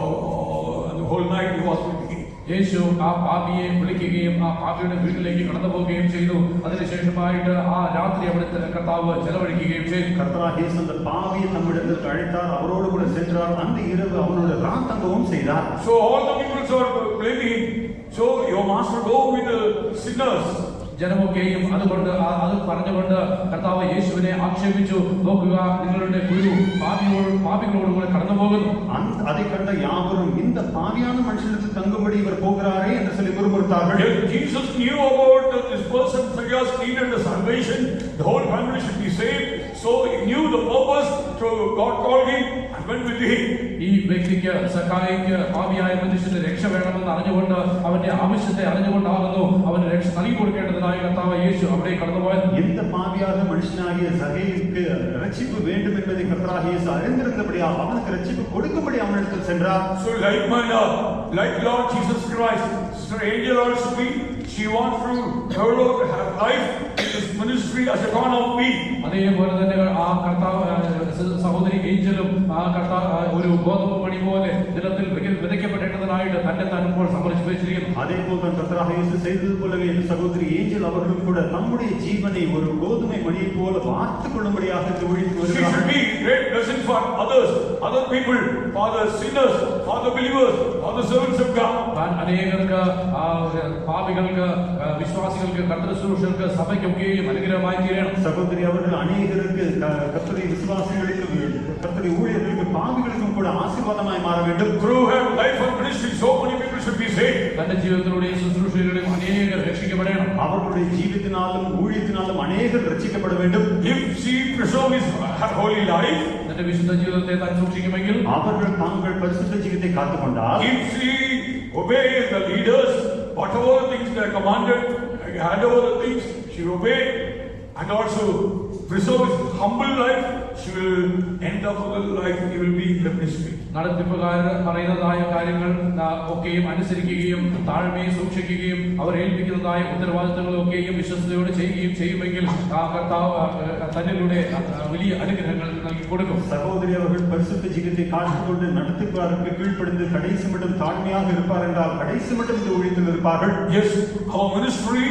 whole night he was with him. യേശു ആ പാപിയെ വിളിക്കുകയും ആ പാപിയുടെ വീട്ടിലേക്ക് കടന്നു പോവുകയും ചെയ്തു. അതിനുശേഷമായിട്ട് ആ രാത്രി അവിടുത്തെ കർത്താവ് ചെലവഴിക്കുകയും ചെയ്തു. കർത്താവ് യേശു அந்த பாவியை தம்மிடத்தில் அழைத்தார். அவரோடு கூட சென்றார். அந்த இரவு அவனோடு ராத்தங்கவும் செய்தார். So all the people are blaming. So your master go with the sinners. ജനമൊക്കെയും അതുകൊണ്ട് അത് പറഞ്ഞുകൊണ്ട് കർത്താവ് യേശുവിനെ ആക്ഷേപിച്ചു. നോക്കുക, നിങ്ങളുടെ ഗുരു പാപികളോടുകൂടെ കടന്നു പോകുന്നു. அதை கண்ட யாவரும் இந்த பாவியான மனுஷனுக்கு தங்கும்படி இவர் போகிறாரே என்று சொல்லி முறுமுறுத்தார்கள். Jesus knew about this person Zacchaeus needed the salvation. The whole family should be saved. So he knew the purpose. So God called him and went with him. ഈ വ്യക്തിക്ക് സക്കായിക്ക് പാപിയായ മനുഷ്യന്റെ രക്ഷ വേണമെന്ന് അറിഞ്ഞുകൊണ്ട് അവന്റെ ആവശ്യത്തെ അറിഞ്ഞുകൊണ്ടാകുന്നു അവന് രക്ഷ നൽകി കൊടുക്കേണ്ടതിനായി കർത്താവ് യേശു അവിടെ കടന്നുപോയത്. இந்த பாவியான மனுஷனாகிய சகேயுக்கு ரட்சிப்பு வேண்டும் என்பதை கர்த்தராகிய இயேசு அறிந்திருந்தபடியால் அவனுக்கு ரட்சிப்பு கொடுக்கும்படி அவனிடத்தில் சென்றார். So like Lord Jesus Christ, Sister Angel also be, she wants to develop her life in this ministry as a corner of me. അതേപോലെ തന്നെ ആ കർത്താവ് സഹോദരി ഏഞ്ചലും ആ കർത്താവ് ഒരു ഗോതമ്പ് മണി പോലെ ദിനത്തിൽ വിതയ്ക്കപ്പെടേണ്ടതിനായിട്ട് തന്നെ താൻ ഇപ്പോൾ സമർപ്പിച്ചു വെച്ചിരിക്കുന്നു. அதேபோல் தான் கர்த்தராகிய இயேசு செய்தது போலவே சகோதரி ஏஞ்சல் அவர்களும் கூட நம்முடைய ஜீவனை ஒரு கோதுமை மணியை போல வார்த்து கொள்ளும்படியாக ஊழித்து வருகிறார். She should be great blessing for others, other people, for the sinners, for the believers, for the servants of God. താൻ അനേകർക്ക് പാപികൾക്ക് വിശ്വാസികൾക്ക് കർത്തൃശുശ്രൂഷകർക്ക് സഭയ്ക്കൊക്കെയും അനുഗ്രഹമായി തീരണം. சகோதரி அவர்கள் அநேகருக்கு கர்த்தருடைய விசுவாசிகளுக்கு கர்த்தருடைய ஊழியர்களுக்கு பாவிகளுக்கும் கூட ஆசீர்வாதமாய் மாற வேண்டும். Through her life and ministry, so many people should be saved. തന്റെ ജീവിതത്തിലൂടെയും ശുശ്രൂഷയിലൂടെയും അനേകർ രക്ഷിക്കപ്പെടണം. அவர்களுடைய ஜீவித்தினாலும் ஊழியத்தினாலும் அநேகர் ரட்சிக்கப்பட வேண்டும். If she preserves her holy life, തന്റെ വിശുദ്ധ ജീവിതത്തെ താൻ സൂക്ഷിക്കുമെങ്കിൽ அவர்கள் தாங்கள் பரிசுத்த ஜீவித்தை காத்துக்கொண்டால், if she obeys the leaders, whatever things they are commanded, hand over the things, she will obey, and also preserves humble life, she will end up her life, he will be in the ministry. നടത്തിപ്പുകാർ പറയുന്നതായ കാര്യങ്ങൾ ഒക്കെയും അനുസരിക്കുകയും താഴ്മയെ സൂക്ഷിക്കുകയും അവർ ഏൽപ്പിക്കുന്നതായ ഉത്തരവാദിത്തങ്ങളൊക്കെയും വിശ്വസ്തയോടെ ചെയ്യുകയും ചെയ്യുമെങ്കിൽ ആ കർത്താവ് തന്നിലൂടെ വലിയ അനുഗ്രഹങ്ങൾ നൽകി കൊടുക്കും. சகோதரி அவர்கள் பரிசுத்த ஜீவித்தை காத்துக்கொண்டு நடத்துக்காருக்கு கீழ்ப்படிந்து கடைசி மட்டும் தாழ்மையாக இருப்பார் என்றால் கடைசி மட்டும் இந்த ஊழியத்தில் இருப்பார்கள். Yes, our ministry,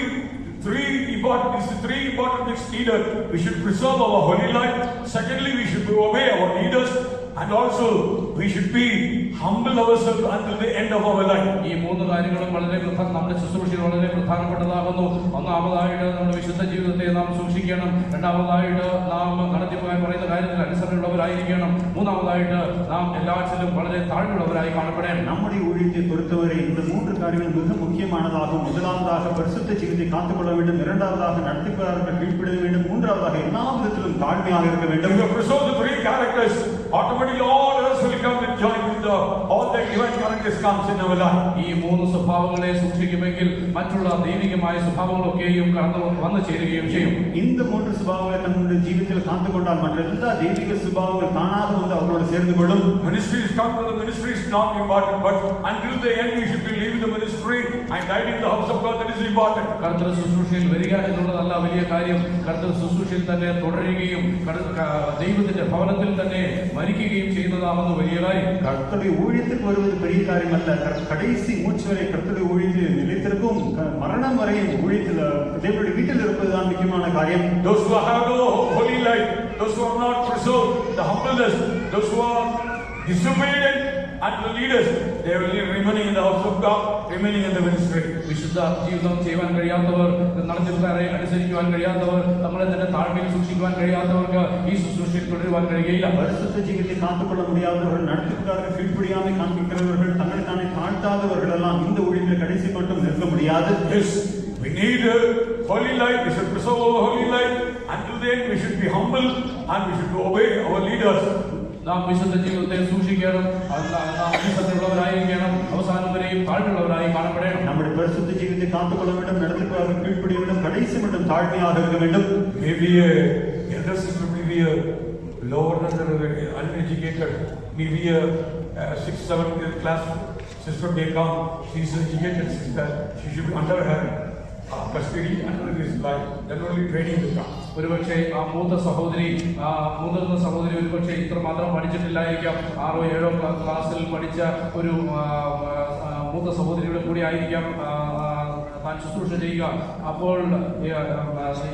three important things needed. We should preserve our holy life. Secondly, we should obey our leaders. And also, we should be humble ourselves until the end of our life. ഈ മൂന്ന് കാര്യങ്ങളും വളരെ നമ്മുടെ ശുശ്രൂഷയിൽ വളരെ പ്രധാനപ്പെട്ടതാകുന്നു. ഒന്നാമതായിട്ട് നമ്മുടെ വിശുദ്ധ ജീവിതത്തെ നാം സൂക്ഷിക്കണം. രണ്ടാമതായിട്ട് നാം നടത്തിപ്പുകാർ പറയുന്ന കാര്യത്തിൽ അനുസരണയുള്ളവരായി ഉള്ളവരായിരിക്കണം. മൂന്നാമതായിട്ട് നാം എല്ലാറ്റിലും വളരെ താഴ്മയുള്ളവരായി കാണപ്പെടണം. நம்முடைய ஊழியத்தை பொறுத்தவரை இந்த 3 காரியங்கள் மிக முக்கியமானதாகும். முதலாவதாக பரிசுத்த ஜீவித்தை காத்துக்கொள்ள வேண்டும், இரண்டாவதாக நடத்திப்பாளர்கள் கீழ்ப்படிய வேண்டும், மூன்றாவதாக எல்லா விதத்திலும் தாழ்மையாக இருக்க வேண்டும். If you preserve the 3 characters, automatically all else will come and join with all the divine characters comes in our life. ഈ 3 സ്വഭാവങ്ങളെ സൂക്ഷിക്കുമെങ്കിൽ മറ്റുള്ള ദൈവികമായ സ്വഭാവങ്ങളൊക്കെയും കടന്നു വന്നു ചേരുകയും ചെയ്യും. இந்த 3 സ്വഭാവങ്ങളെ തങ്ങളുടെ ജീവിതത്തിൽ കാത്തുകൊണ്ടാൽ മറ്റെല്ലാ ദൈവിക സ്വഭാവങ്ങൾ കാണാതെ വന്ന് അവരോട് ചേർന്ന് കൊള്ളും. Ministries come to the ministry is not important, but until the end we should be leaving the ministry and died in the house of God. That is important. കർത്തൃ ശുശ്രൂഷയിൽ വരിക എന്നുള്ളതല്ല വലിയ കാര്യം. കർത്തൃ ശുശ്രൂഷയിൽ തന്നെ തുടരുകയും ദൈവത്തിന്റെ ഭവനത്തിൽ തന്നെ മരിക്കുകയും ചെയ്യുന്നതാണെന്ന് വലിയ കാര്യം. கர்த்தருடைய ஊழியத்துக்கு வருவது பெரிய காரியம் அல்ல. கடைசி மூச்சு வரை கர்த்தருடைய ஊழியத்தில் நிலைத்திருக்கும் மரணம் வரையும் ஊழியத்தில் தேவனுடைய வீட்டில் இருப்பதுதான் முக்கியமான காரியம். Those who have no holy life, those who are not preserved the humbleness, those who are disobedient and the leaders, they will be remaining in the house of God, remaining in the ministry. വിശുദ്ധ ജീവിതം ചെയ്യുവാൻ കഴിയാത്തവർ, നടത്തിപ്പുകാരെ അനുസരിക്കുവാൻ കഴിയാത്തവർ, നമ്മളെ തന്നെ താഴ്മയിൽ സൂക്ഷിക്കുവാൻ കഴിയാത്തവർക്ക് ഈ ശുശ്രൂഷയിൽ തുടരുവാൻ കഴിയുകയില്ല. பரிசுத்த ஜீவித்தை காத்துக்கொள்ள முடியாதவர்கள், நடத்திப்புக்காரர்கள் கீழ்ப்படியாமை காண்பிக்கிறவர்கள், தங்களை தானே தாழ்த்தாதவர்கள் எல்லாம் இந்த ஊழியத்தில் கடைசி மட்டும் நிற்க முடியாது. Yes, we need a holy life. We should preserve our holy life. Until then, we should be humble and we should obey our leaders. നാം വിശുദ്ധ ജീവിതത്തെ സൂക്ഷിക്കണം, നാം വിശുദ്ധമുള്ളവരായിരിക്കണം, അവസാനം വരെയും താഴ്മയുള്ളവരായി കാണപ്പെടണം. நம்முடைய பரிசுத்த ஜீவித்தை காத்துக்கொள்ள வேண்டும், நடத்திப்புக்காரர்கள் கீழ்ப்படிய வேண்டும், கடைசி மட்டும் தாழ்மையாக இருக்க வேண்டும். Maybe a elder sister, maybe a lower than uneducated, maybe a 6th, 7th class sister may come. She is an educated sister. She should be under her custody, under his life. Then only training will come. ഒരുപക്ഷെ ആ മുതിർന്ന സഹോദരി ഒരുപക്ഷെ ഇത്രമാത്രം പഠിച്ചിട്ടില്ലായിരിക്കാം. 6ഓ 7ഓ ക്ലാസ്സിൽ പഠിച്ച ഒരു മൂത്ത സഹോദരിയുടെ കൂടി ആയിരിക്കാം താൻ ശുശ്രൂഷ ചെയ്യുക. അപ്പോൾ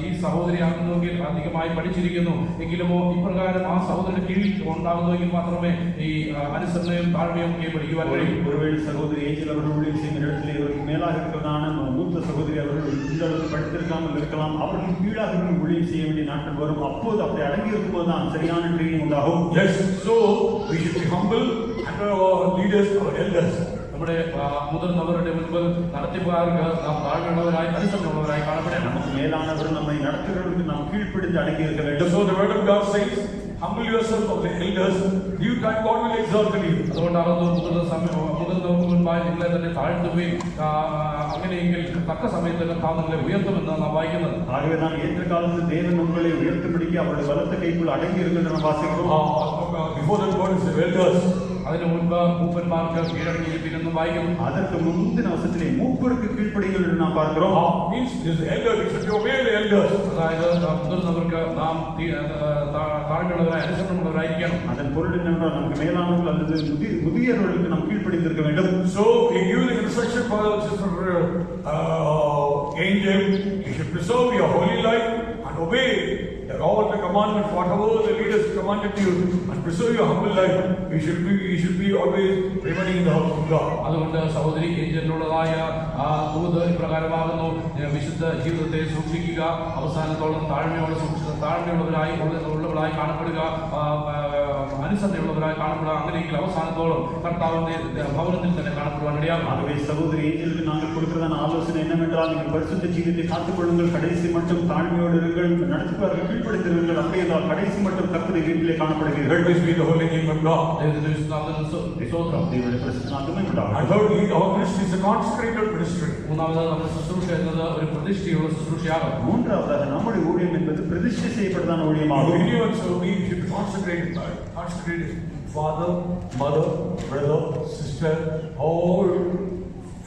ഈ സഹോദരി ആകുന്നുവെങ്കിൽ അധികമായി പഠിച്ചിരിക്കുന്നു എങ്കിലുമോ ഇപ്രകാരം ആ സഹോദരിയുടെ കീഴിൽ ഉണ്ടാകുന്നുവെങ്കിൽ മാത്രമേ ഈ അനുസരണയും താഴ്മയും ഒക്കെ പഠിക്കുവാൻ കഴിയും. ஒருவேளை சகோதரி ஏஞ்சல் அவர்கள் ஊழியம் செய்யும் இடத்திலே இவருக்கு மேலாக இருக்கிறதான மூத்த சகோதரி அவர்கள் இந்த அளவுக்கு படித்திருக்காமல் இருக்கலாம். அவர்கள் கீழாக ஊழியம் செய்ய வேண்டிய நாட்கள் வரும். அப்போது அப்படி அடங்கி இருக்கும்போது தான் சரியான ட்ரெயினிங் உண்டாகும். Yes, so we should be humble under our leaders, our elders. നമ്മുടെ മുതിർന്നവരുടെ മുൻപിൽ നടത്തിപ്പുകാർക്ക് നാം താഴ്മയുള്ളവരായി അനുസരണമുള്ളവരായി കാണപ്പെടണം. நமக்கு மேலானவர் நம்மை நடத்துகிறவர்களுக்கு நாம் கீழ்ப்படிந்து அடங்கி இருக்க வேண்டும். So the word of God says, humble yourself of the elders, due time God will exalt you. അതുകൊണ്ടാകുന്നു മുതിർന്നവർക്ക് മുൻപായി നിങ്ങളെ തന്നെ താഴ്ത്തുകയും അങ്ങനെയെങ്കിൽ തക്ക സമയത്ത് കർത്താവ് നിങ്ങളെ ഉയർത്തുമെന്ന് നാം വായിക്കുന്നത്. ஆகவே தான் ஏற்ற காலத்தில் தேவன் உங்களை உயர்த்தும்படிக்கு அவருடைய பலத்த கைக்குள் அடங்கி இருக்கின்ற வாசிக்கிறோம். Before that word is the elders. അതിനു മുൻപ് മൂപ്പന്മാർക്ക് കീഴടങ്ങിയിരിപ്പിനെന്നും വായിക്കുന്നു. அதற்கு முந்தின வசனத்திலே மூப்பருக்கு கீழ்ப்படிங்கள் என்று நாம் பார்க்கிறோம். Means this elder, we should obey the elders. അതായത് മുതിർന്നവർക്ക് നാം താഴ്മയുള്ളവരായി അനുസരണമുള്ളവരായിരിക്കണം. அதன் பொருள் என்னவென்றால் நமக்கு மேலானவர்கள் அல்லது முதியவர்களுக்கு நாம் கீழ்ப்படிந்திருக்க வேண்டும். So we give the instruction for Sister Angel, you should preserve your holy life and obey all the commandments, whatever the leaders commanded you, and preserve your humble life. You should be always remaining in the house of God. അതുകൊണ്ട് സഹോദരി ഏഞ്ചലിനുള്ളതായ ആ ദൂത് ഇപ്രകാരമാകുന്നു: വിശുദ്ധ ജീവിതത്തെ സൂക്ഷിക്കുക, അവസാനത്തോളം താഴ്മയുള്ളവരായി കാണപ്പെടുക, അനുസരണയുള്ളവരായി കാണപ്പെടുക. അങ്ങനെയെങ്കിൽ അവസാനത്തോളം കർത്താവിന്റെ ഭവനത്തിൽ തന്നെ കാണപ്പെടുവാൻ ഇടയാകും. ஆகவே சகோதரி ஏஞ்சலுக்கு நாங்கள் கொடுக்கிறதான ஆலோசனை என்னவென்றால், நீங்கள் பரிசுத்த ஜீவித்தை காத்துக்கொள்ளுங்கள், கடைசி மட்டும் தாழ்மையோடு இருங்கள், நடத்திப்பார்கள் கீழ்ப்படுத்திருங்கள். அப்படியே என்றால் கடைசி மட்டும் கர்த்தருடைய வீட்டிலே காணப்படுகிறீர்கள். Praise be the holy name of God. தேவனுடைய பரிசுத்த நாமமே உண்டாகட்டும். And thirdly, our ministry is a consecrated ministry. മൂന്നാമത് നമ്മുടെ ശുശ്രൂഷ എന്നത് ഒരു പ്രതിഷ്ഠയുള്ള ശുശ്രൂഷയാകും. மூன்றாவதாக நம்முடைய ஊழியம் என்பது பிரதிஷ்டை செய்யப்பட்டதான ஊழியமாகும். Anyone serving should be consecrated. Father, mother, brother, sister, all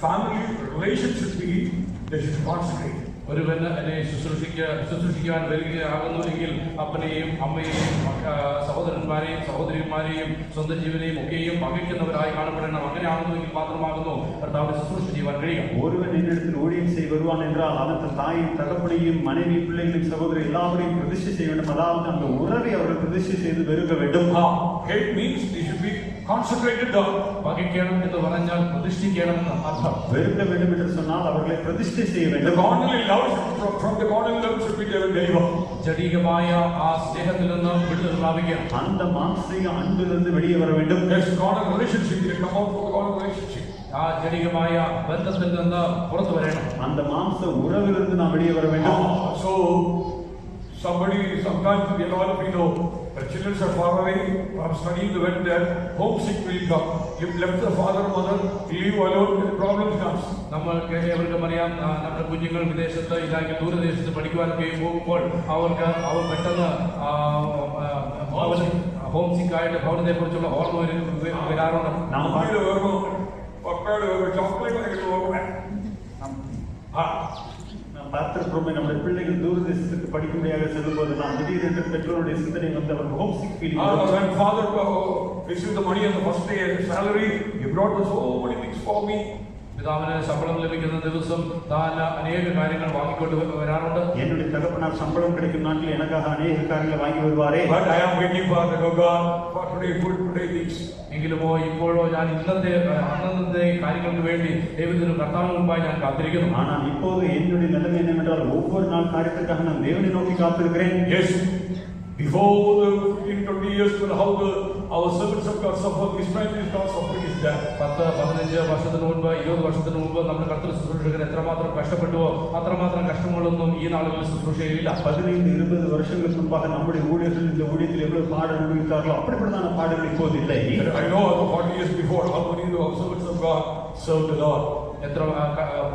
family relations should be, they should be consecrated. ഒരുവന് എന്നെ ശുശ്രൂഷിക്കുവാൻ വരികയാകുന്നുവെങ്കിൽ അപ്പനെയും അമ്മയെയും സഹോദരന്മാരെയും സഹോദരിമാരെയും സ്വന്തം ജീവനെയും ഒക്കെയും പകയ്ക്കുന്നവരായി കാണപ്പെടണം. അങ്ങനെയാണെന്നുവെങ്കിൽ മാത്രമാകുന്നു കർത്താവിനെ ശുശ്രൂഷ ചെയ്യുവാൻ കഴിയും. ஒருவன் என்னிடத்தில் ஊழியம் செய்ய வருவான் என்றால் அவன் தன் தாயும் தகப்பனையும் மனைவி பிள்ளைகளையும் சகோதரர் எல்லாவரையும் பிரதிஷ்டை செய்ய வேண்டும். அதாவது அந்த உறவை அவர்கள் பிரதிஷ்டை செய்து வெறுக்க வேண்டும். Hate means they should be consecrated. പകയ്ക്കണം എന്ന് പറഞ്ഞാൽ പ്രതിഷ്ഠിക്കണം എന്ന് അർത്ഥം. வெறுக்க வேண்டும் என்று சொன்னால் அவர்களை பிரதிஷ்டை செய்ய வேண்டும். The godly love from the godly love should be their neighbor. ജഡികമായ ആ സ്നേഹത്തിൽ നിന്ന് വിടുതൽ പ്രാപിക്കുക. அந்த மாம்சீக அன்பிலிருந்து வெளியே வர வேண்டும். There's carnal relationship. You come out from the carnal relationship. ആ ജഡികമായ ബന്ധത്തിൽ നിന്ന് പുറത്തു വരണം. அந்த மாம்ச உறவிலிருந்து நாம் வெளியே வர வேண்டும். So sometimes we all know the children are far away from studying the word there, homesick will come. If left the father and mother, leave alone, the problem comes. നമ്മൾക്ക് ഏവർക്കും അറിയാം, നമ്മുടെ കുഞ്ഞുങ്ങൾ വിദേശത്ത് ഇല്ലെങ്കിൽ ദൂരദേശത്ത് പഠിക്കുവാനൊക്കെ പോകുമ്പോൾ അവർ പെട്ടെന്ന് ഹോം സിക്ക് ആയിട്ട് ഭവനത്തെ കുറിച്ചുള്ള ഓർമ്മ വരാറുണ്ട്. பார்த்திருக்கிறோமே, நம்முடைய பிள்ளைகள் தூர தேசத்துக்கு படிக்கும்படியாக செல்லும் போது நாம் திடீரென்று பெற்றோருடைய சிந்தனை வந்து அவர் homesick feeling. When father received the money on the first day salary, he brought so many things for me. പിതാവിന് ശമ്പളം ലഭിക്കുന്ന ദിവസം താൻ അനേക കാര്യങ്ങൾ വാങ്ങിക്കൊണ്ട് വരാറുണ്ട്. என்னுடைய தகப்பனார் சம்பளம் கிடைக்கும் நாட்டில் எனக்காக அநேக காரியங்களை வாங்கி வருவாரே. But I am waiting for the God for today food, today things. എങ്കിലുമോ ഇപ്പോഴോ ഞാൻ അന്നത്തെ കാര്യങ്ങൾക്ക് വേണ്ടി ദൈവത്തിന് കർത്താവിന് മുമ്പായി ഞാൻ കാത്തിരിക്കുന്നു. ஆனால் இப்போது என்னுடைய நிலைமை என்னவென்றால் ஒவ்வொரு நாள் காரியத்துக்காக நான் தேவனை நோக்கி காத்திருக்கிறேன். Yes, before the 15-20 years how our servants of God suffer, this time is not suffering is there. 10-15 വർഷത്തിന് മുൻപ് 20 വർഷത്തിന് മുമ്പ് നമ്മുടെ കർത്തൃ ശുശ്രൂഷകർ എത്രമാത്രം കഷ്ടപ്പെട്ടുവോ അത്രമാത്രം കഷ്ടങ്ങളൊന്നും ഈ നാളുകളിൽ ശുശ്രൂഷയിലില്ല. 15-20 வருஷங்களுக்கு முன்பாக நம்முடைய ஊழியர்கள் இந்த ஊழியத்தில் எவ்வளவு பாடு அனுபவித்தார்களோ அப்படிப்பட்டதான பாடுகள் இப்போது இல்லை. I know 40 years before how many of the servants of God served the Lord. എത്ര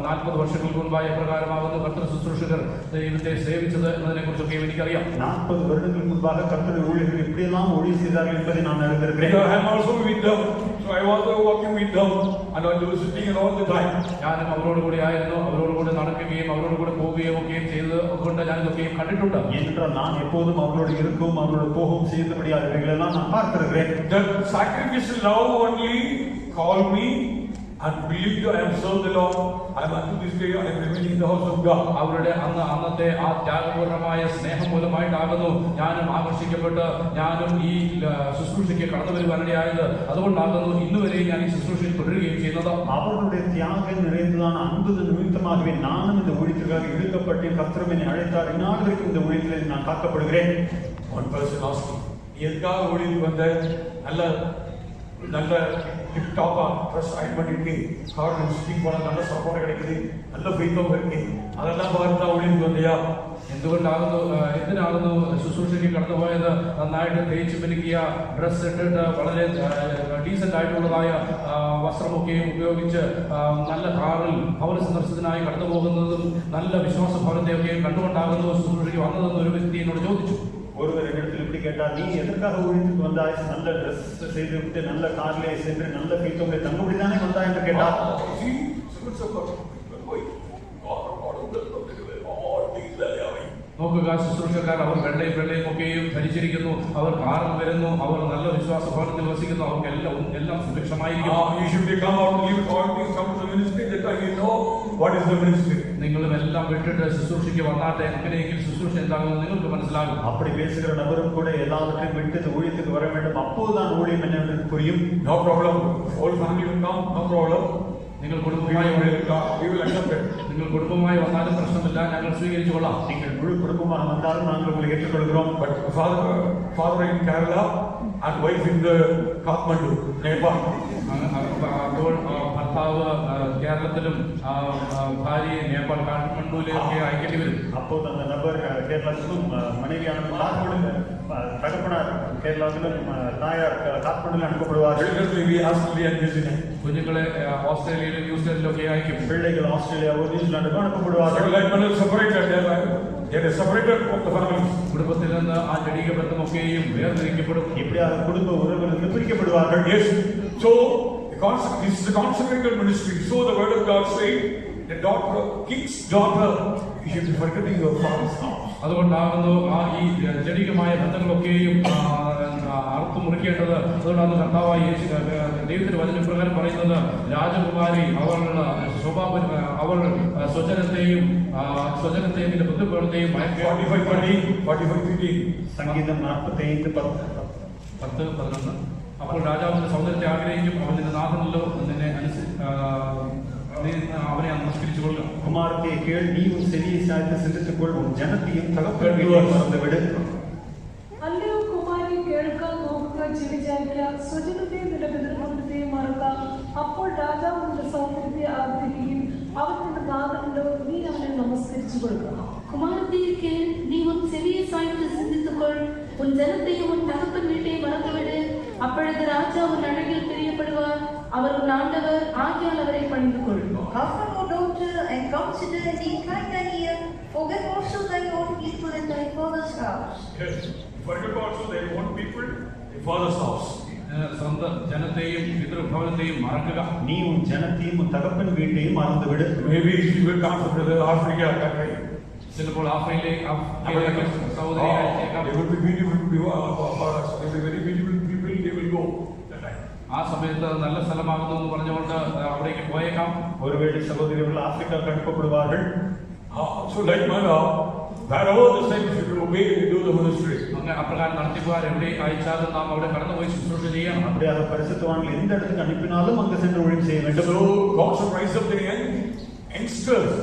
40 വർഷങ്ങൾക്ക് മുൻപായി എപ്രകാരമാകുന്ന കർത്തൃ ശുശ്രൂഷകർ ദൈവത്തെ സേവിച്ചത് എന്നതിനെ കുറിച്ചൊക്കെ എനിക്കറിയാം. 40 வருடங்களுக்கு முன்பாக கர்த்தருடைய ஊழியர்கள் எப்படியெல்லாம் ஊழியம் செய்தார்கள் என்பதை நான் அறிந்திருக்கிறேன். I am also with them, so I was working with them and I was sitting all the time. ഞാനും അവരോട് കൂടി ആയിരുന്നു, അവരോട് കൂടി നടക്കുകയും അവരോട് കൂടി പോവുകയും ഒക്കെയും ചെയ്തുകൊണ്ട് ഞാൻ ഇതൊക്കെയും കണ്ടിട്ടുണ്ട്. ஏனென்றால் நான் எப்போதும் அவர்களோடு இருக்கவும் அவர்களோடு போகவும் செய்தபடியாக இவைகளெல்லாம் நான் பார்த்திருக்கிறேன். The sacrificial love only called me and believed I am served the Lord. I am unto this day I am remaining in the house of God. അവരുടെ അന്നത്തെ ആ ത്യാഗപൂർണമായ സ്നേഹം മൂലമായിട്ടാകുന്നു ഞാനും ആകർഷിക്കപ്പെട്ട് ഞാനും ഈ ശുശ്രൂഷയ്ക്ക് കടന്നു വരുവാനിടയായത്. അതുകൊണ്ടാകുന്നു ഇന്നുവരെ ഞാൻ ഈ ശുശ്രൂഷയിൽ തുടരുകയും ചെയ്യുന്നത്. அவர்களுடைய தியாகம் நிறைந்ததான அன்பு நிமித்தமாகவே நானும் இந்த ஊழியத்திற்காக இழுக்கப்பட்டு கர்த்தர் என்னை அழைத்தார். இந்நாள் வரைக்கும் இந்த ஊழியத்தில் நான் காக்கப்படுகிறேன். One person asked me, எதுக்காக ஊழியத்துக்கு வந்த? நல்ல டிப் டாப்பா ட்ரெஸ் அயன் பண்ணிட்டு கார்டு ஸ்டிக் போன நல்ல சாப்பாடு கிடைக்குது, நல்ல ஃபெய்த்தோம் இருக்கு, அதெல்லாம் பார்த்தா ஊழியத்துக்கு வந்தியா? എന്തിനാകുന്നു ശുശ്രൂഷയ്ക്ക് കടന്നുപോയത്? നന്നായിട്ട് തേച്ച് മിനുക്കിയ ഡ്രസ് ഇട്ടിട്ട് വളരെ ഡീസന്റ് ആയിട്ടുള്ളതായ വസ്ത്രമൊക്കെയും ഉപയോഗിച്ച് നല്ല കാറിൽ ഭവന സന്ദർശനത്തിനായി കടന്നു പോകുന്നതും നല്ല വിശ്വാസ ഭവനത്തെയൊക്കെയും കണ്ടുകൊണ്ടാകുന്നു ശുശ്രൂഷയ്ക്ക് വന്നതെന്ന് ഒരു വ്യക്തി എന്നോട് ചോദിച്ചു. ஒருவர் என்னிடத்தில் இப்படி கேட்டார், நீ எதற்காக ஊழியத்துக்கு வந்தாய்? நல்ல ட்ரெஸ் செய்து விட்டு நல்ல காரிலே சென்று நல்ல பீத்தோங்க தங்குபடிதானே வந்தாய் என்று கேட்டார். നോക്കുക, ശുശ്രൂഷക്കാർ അവർ വെള്ളയും ഒക്കെയും ധരിച്ചിരിക്കുന്നു, അവർ കാറിൽ വരുന്നു, അവർ നല്ല വിശ്വാസ ഭവനത്തിൽ വസിക്കുന്നു, അവർക്ക് എല്ലാം സുരക്ഷമായിരിക്കും. നിങ്ങളും എല്ലാം വിട്ടിട്ട് ശുശ്രൂഷയ്ക്ക് വന്നാട്ടെ, അങ്ങനെയെങ്കിൽ ശുശ്രൂഷ എന്താകുമെന്ന് നിങ്ങൾക്ക് മനസ്സിലാകും. அப்படி பேசுகிற நபரும் கூட எல்லாவற்றையும் விட்டு ஊழியத்துக்கு வர வேண்டும், அப்போதுதான் ஊழியம் என்னவென்று புரியும். No problem, whole family will come, no problem. നിങ്ങൾ കുടുംബമായി വന്നാലും പ്രശ്നമില്ല, ഞങ്ങൾ സ്വീകരിച്ചു കൊള്ളാം. நீங்கள் முழு குடும்பமாக வந்தாலும் நாங்கள் உங்களை ஏற்றுக்கொள்கிறோம். But father in Kerala and wife in the Kathmandu, Nepal. അപ്പോൾ ഭർത്താവ് കേരളത്തിലും ഭാര്യയെ നേപ്പാൾ കാഠ്മണ്ഡുവിലേക്ക് അയക്കേണ്ടി വരും. அப்போது அந்த நபர் கேரளாவிலும் மனைவியான தகப்பனார் கேரளாவிலும் தாயார் காத்மண்டுவில் அனுப்பப்படுவார்கள். കുഞ്ഞുങ്ങളെ ഓസ്ട്രേലിയയിലും ന്യൂസിലൻഡിലും ഒക്കെ അയക്കും. பிள்ளைகள் ஆஸ்திரேலியாவோ நியூசிலாண்டுக்கோ அனுப்பப்படுவார்கள். കുടുംബത്തിൽ നിന്ന് ആ ജടിക ബന്ധമൊക്കെയും വേർതിരിക്കപ്പെടും. இப்படியாக குடும்ப உறவுகள் பிரிக்கப்படுவார்கள். Yes, so this is the consecrated ministry. So the word of God says, the daughter, king's daughter, you should be forgetting your father's house. അതുകൊണ്ടാകുന്നു ആ ഈ ജടികമായ ബന്ധങ്ങളൊക്കെയും അറുത്തു മുറിക്കേണ്ടത്. അതുകൊണ്ടാണ് കർത്താവായ യേശു ദൈവത്തിന്റെ വചനപ്രകാരം പറയുന്നത്, രാജകുമാരി അവൾ സ്വജനത്തെയും ബന്ധുക്കളെയും സംഗീതം 45:10. അപ്പോൾ രാജാവിന്റെ സൗന്ദര്യത്തെ ആഗ്രഹിക്കും, അവൻ നിന്റെ നാഥനല്ലോ നിന്നെ അവനെ നമസ്കരിച്ചു കൊള്ളുക. குமாரத்தை கேள், நீ உன் செவியை சாய்த்து சிந்தித்துக் கொள், உன் ஜனத்தையும் தகப்பன் வீட்டையும் மறந்துவிடு. അല്ലയോ കുമാരി, കേൾക്കാൻ നോക്കുക, ചെവിചായ്ക്കുക, സ്വജനത്തെയും നിന്റെ പിതൃഭവനത്തെയും മറക്കുക. അപ്പോൾ രാജാവ് നിന്റെ സൗന്ദര്യത്തെ ആഗ്രഹിക്കുകയും അവൻ നിന്റെ നാഥനുണ്ടോ, നീ അവനെ നമസ്കരിച്ചു കൊടുക്കുക. குமாரத்தியை கேள், நீ உன் செவியை சாய்த்து சிந்தித்துக்கொள், உன் ஜனத்தையும் உன் தகப்பன் வீட்டையும் மறந்துவிடு. அப்பொழுது ராஜா உன் அழகில் பிரியப்படுவார், அவர் உன் ஆண்டவர் ஆகியால் அவரை பணிந்து கொள். Hearken, O daughter, and consider and incline thine ear, forget also thy own people and thy father's house. Yes, forget also their own people, their father's house. സ്വന്തം ജനത്തെയും പിതൃഭവനത്തെയും മറക്കുക. நீ உன் ஜனத்தையும் உன் தகப்பன் வீட்டையும் மறந்துவிடு. Maybe she will come from the Africa country. ചിലപ്പോൾ ആഫ്രിക്കയിലേക്ക് സഹോദരി അയച്ചേക്കാം. They will be beautiful for us. They will be very beautiful people. They will go that time. ആ സമയത്ത് നല്ല സ്ഥലമാകുന്നു എന്ന് പറഞ്ഞുകൊണ്ട് അവിടേക്ക് പോയേക്കാം. ஒருவேளை சகோதரிகள் ஆப்பிரிக்காவுக்கு அனுப்பப்படுவார்கள். So like manna, wherever the saints should obey, we do the ministry. അങ്ങനെ അപ്രകാരം നടത്തിപ്പോകാൻ എവിടെ അയച്ചാലും നാം അവിടെ കടന്നുപോയി ശുശ്രൂഷ ചെയ്യണം. அப்படியாக பரிசுத்தவான்கள் எந்த இடத்துக்கு அனுப்பினாலும் அங்கு சென்று ஊழியம் செய்ய வேண்டும். So God should rise up the youngsters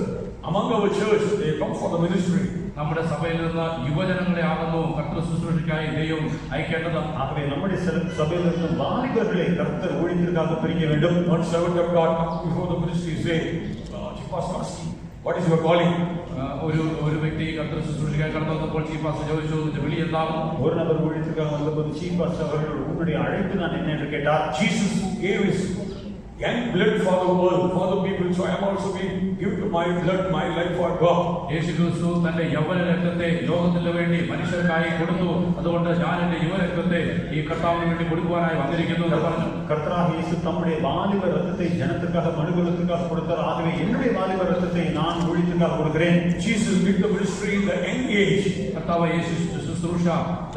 among our church. They come for the ministry. നമ്മുടെ സഭയിൽ നിന്ന് യുവജനങ്ങളെ ആകുന്നു കർത്തൃ ശുശ്രൂഷയ്ക്കായി ദൈവം അയക്കേണ്ടത്. ஆகவே நம்முடைய சபையில் இருக்கும் வாலிபர்களை கர்த்தர் ஊழியத்திற்காக பிரிக்க வேண்டும். One servant of God comes before the ministry say, what is your calling? ഒരു വ്യക്തി കർത്തൃ ശുശ്രൂഷയ്ക്കായി കടന്നു വന്നപ്പോൾ ചീഫ് പാസ്റ്റർ ചോദിച്ചു, നിന്റെ വിളി എന്താണ്? ஒரு நபர் ஊழியத்திற்காக வந்தபோது சீஃப் பாஸ்டர் அவர்கள் உன்னுடைய அழைப்பு நான் என்ன என்று கேட்டார். Jesus gave his young blood for the world, for the people, so I am also being given my blood, my life for God. യേശുക്രിസ്തു തന്റെ യൗവന രക്തത്തെ ലോകത്തിന് വേണ്ടി മനുഷ്യർക്കായി കൊടുത്തു. അതുകൊണ്ട് ഞാൻ എന്റെ യുവരക്തത്തെ ഈ കർത്താവിന് വേണ്ടി കൊടുക്കുവാനായി വന്നിരിക്കുന്നു എന്ന് പറഞ്ഞു. கர்த்தராகிய இயேசு தம்முடைய வாலிப ரத்தத்தை ஜனத்துக்காக மனுகுலத்துக்காக கொடுத்தார். ஆகவே என்னுடைய வாலிப ரத்தத்தை நான் ஊழியத்துக்காக கொடுக்கிறேன். Jesus did the ministry in the young age. കർത്താവ് യേശു ശുശ്രൂഷ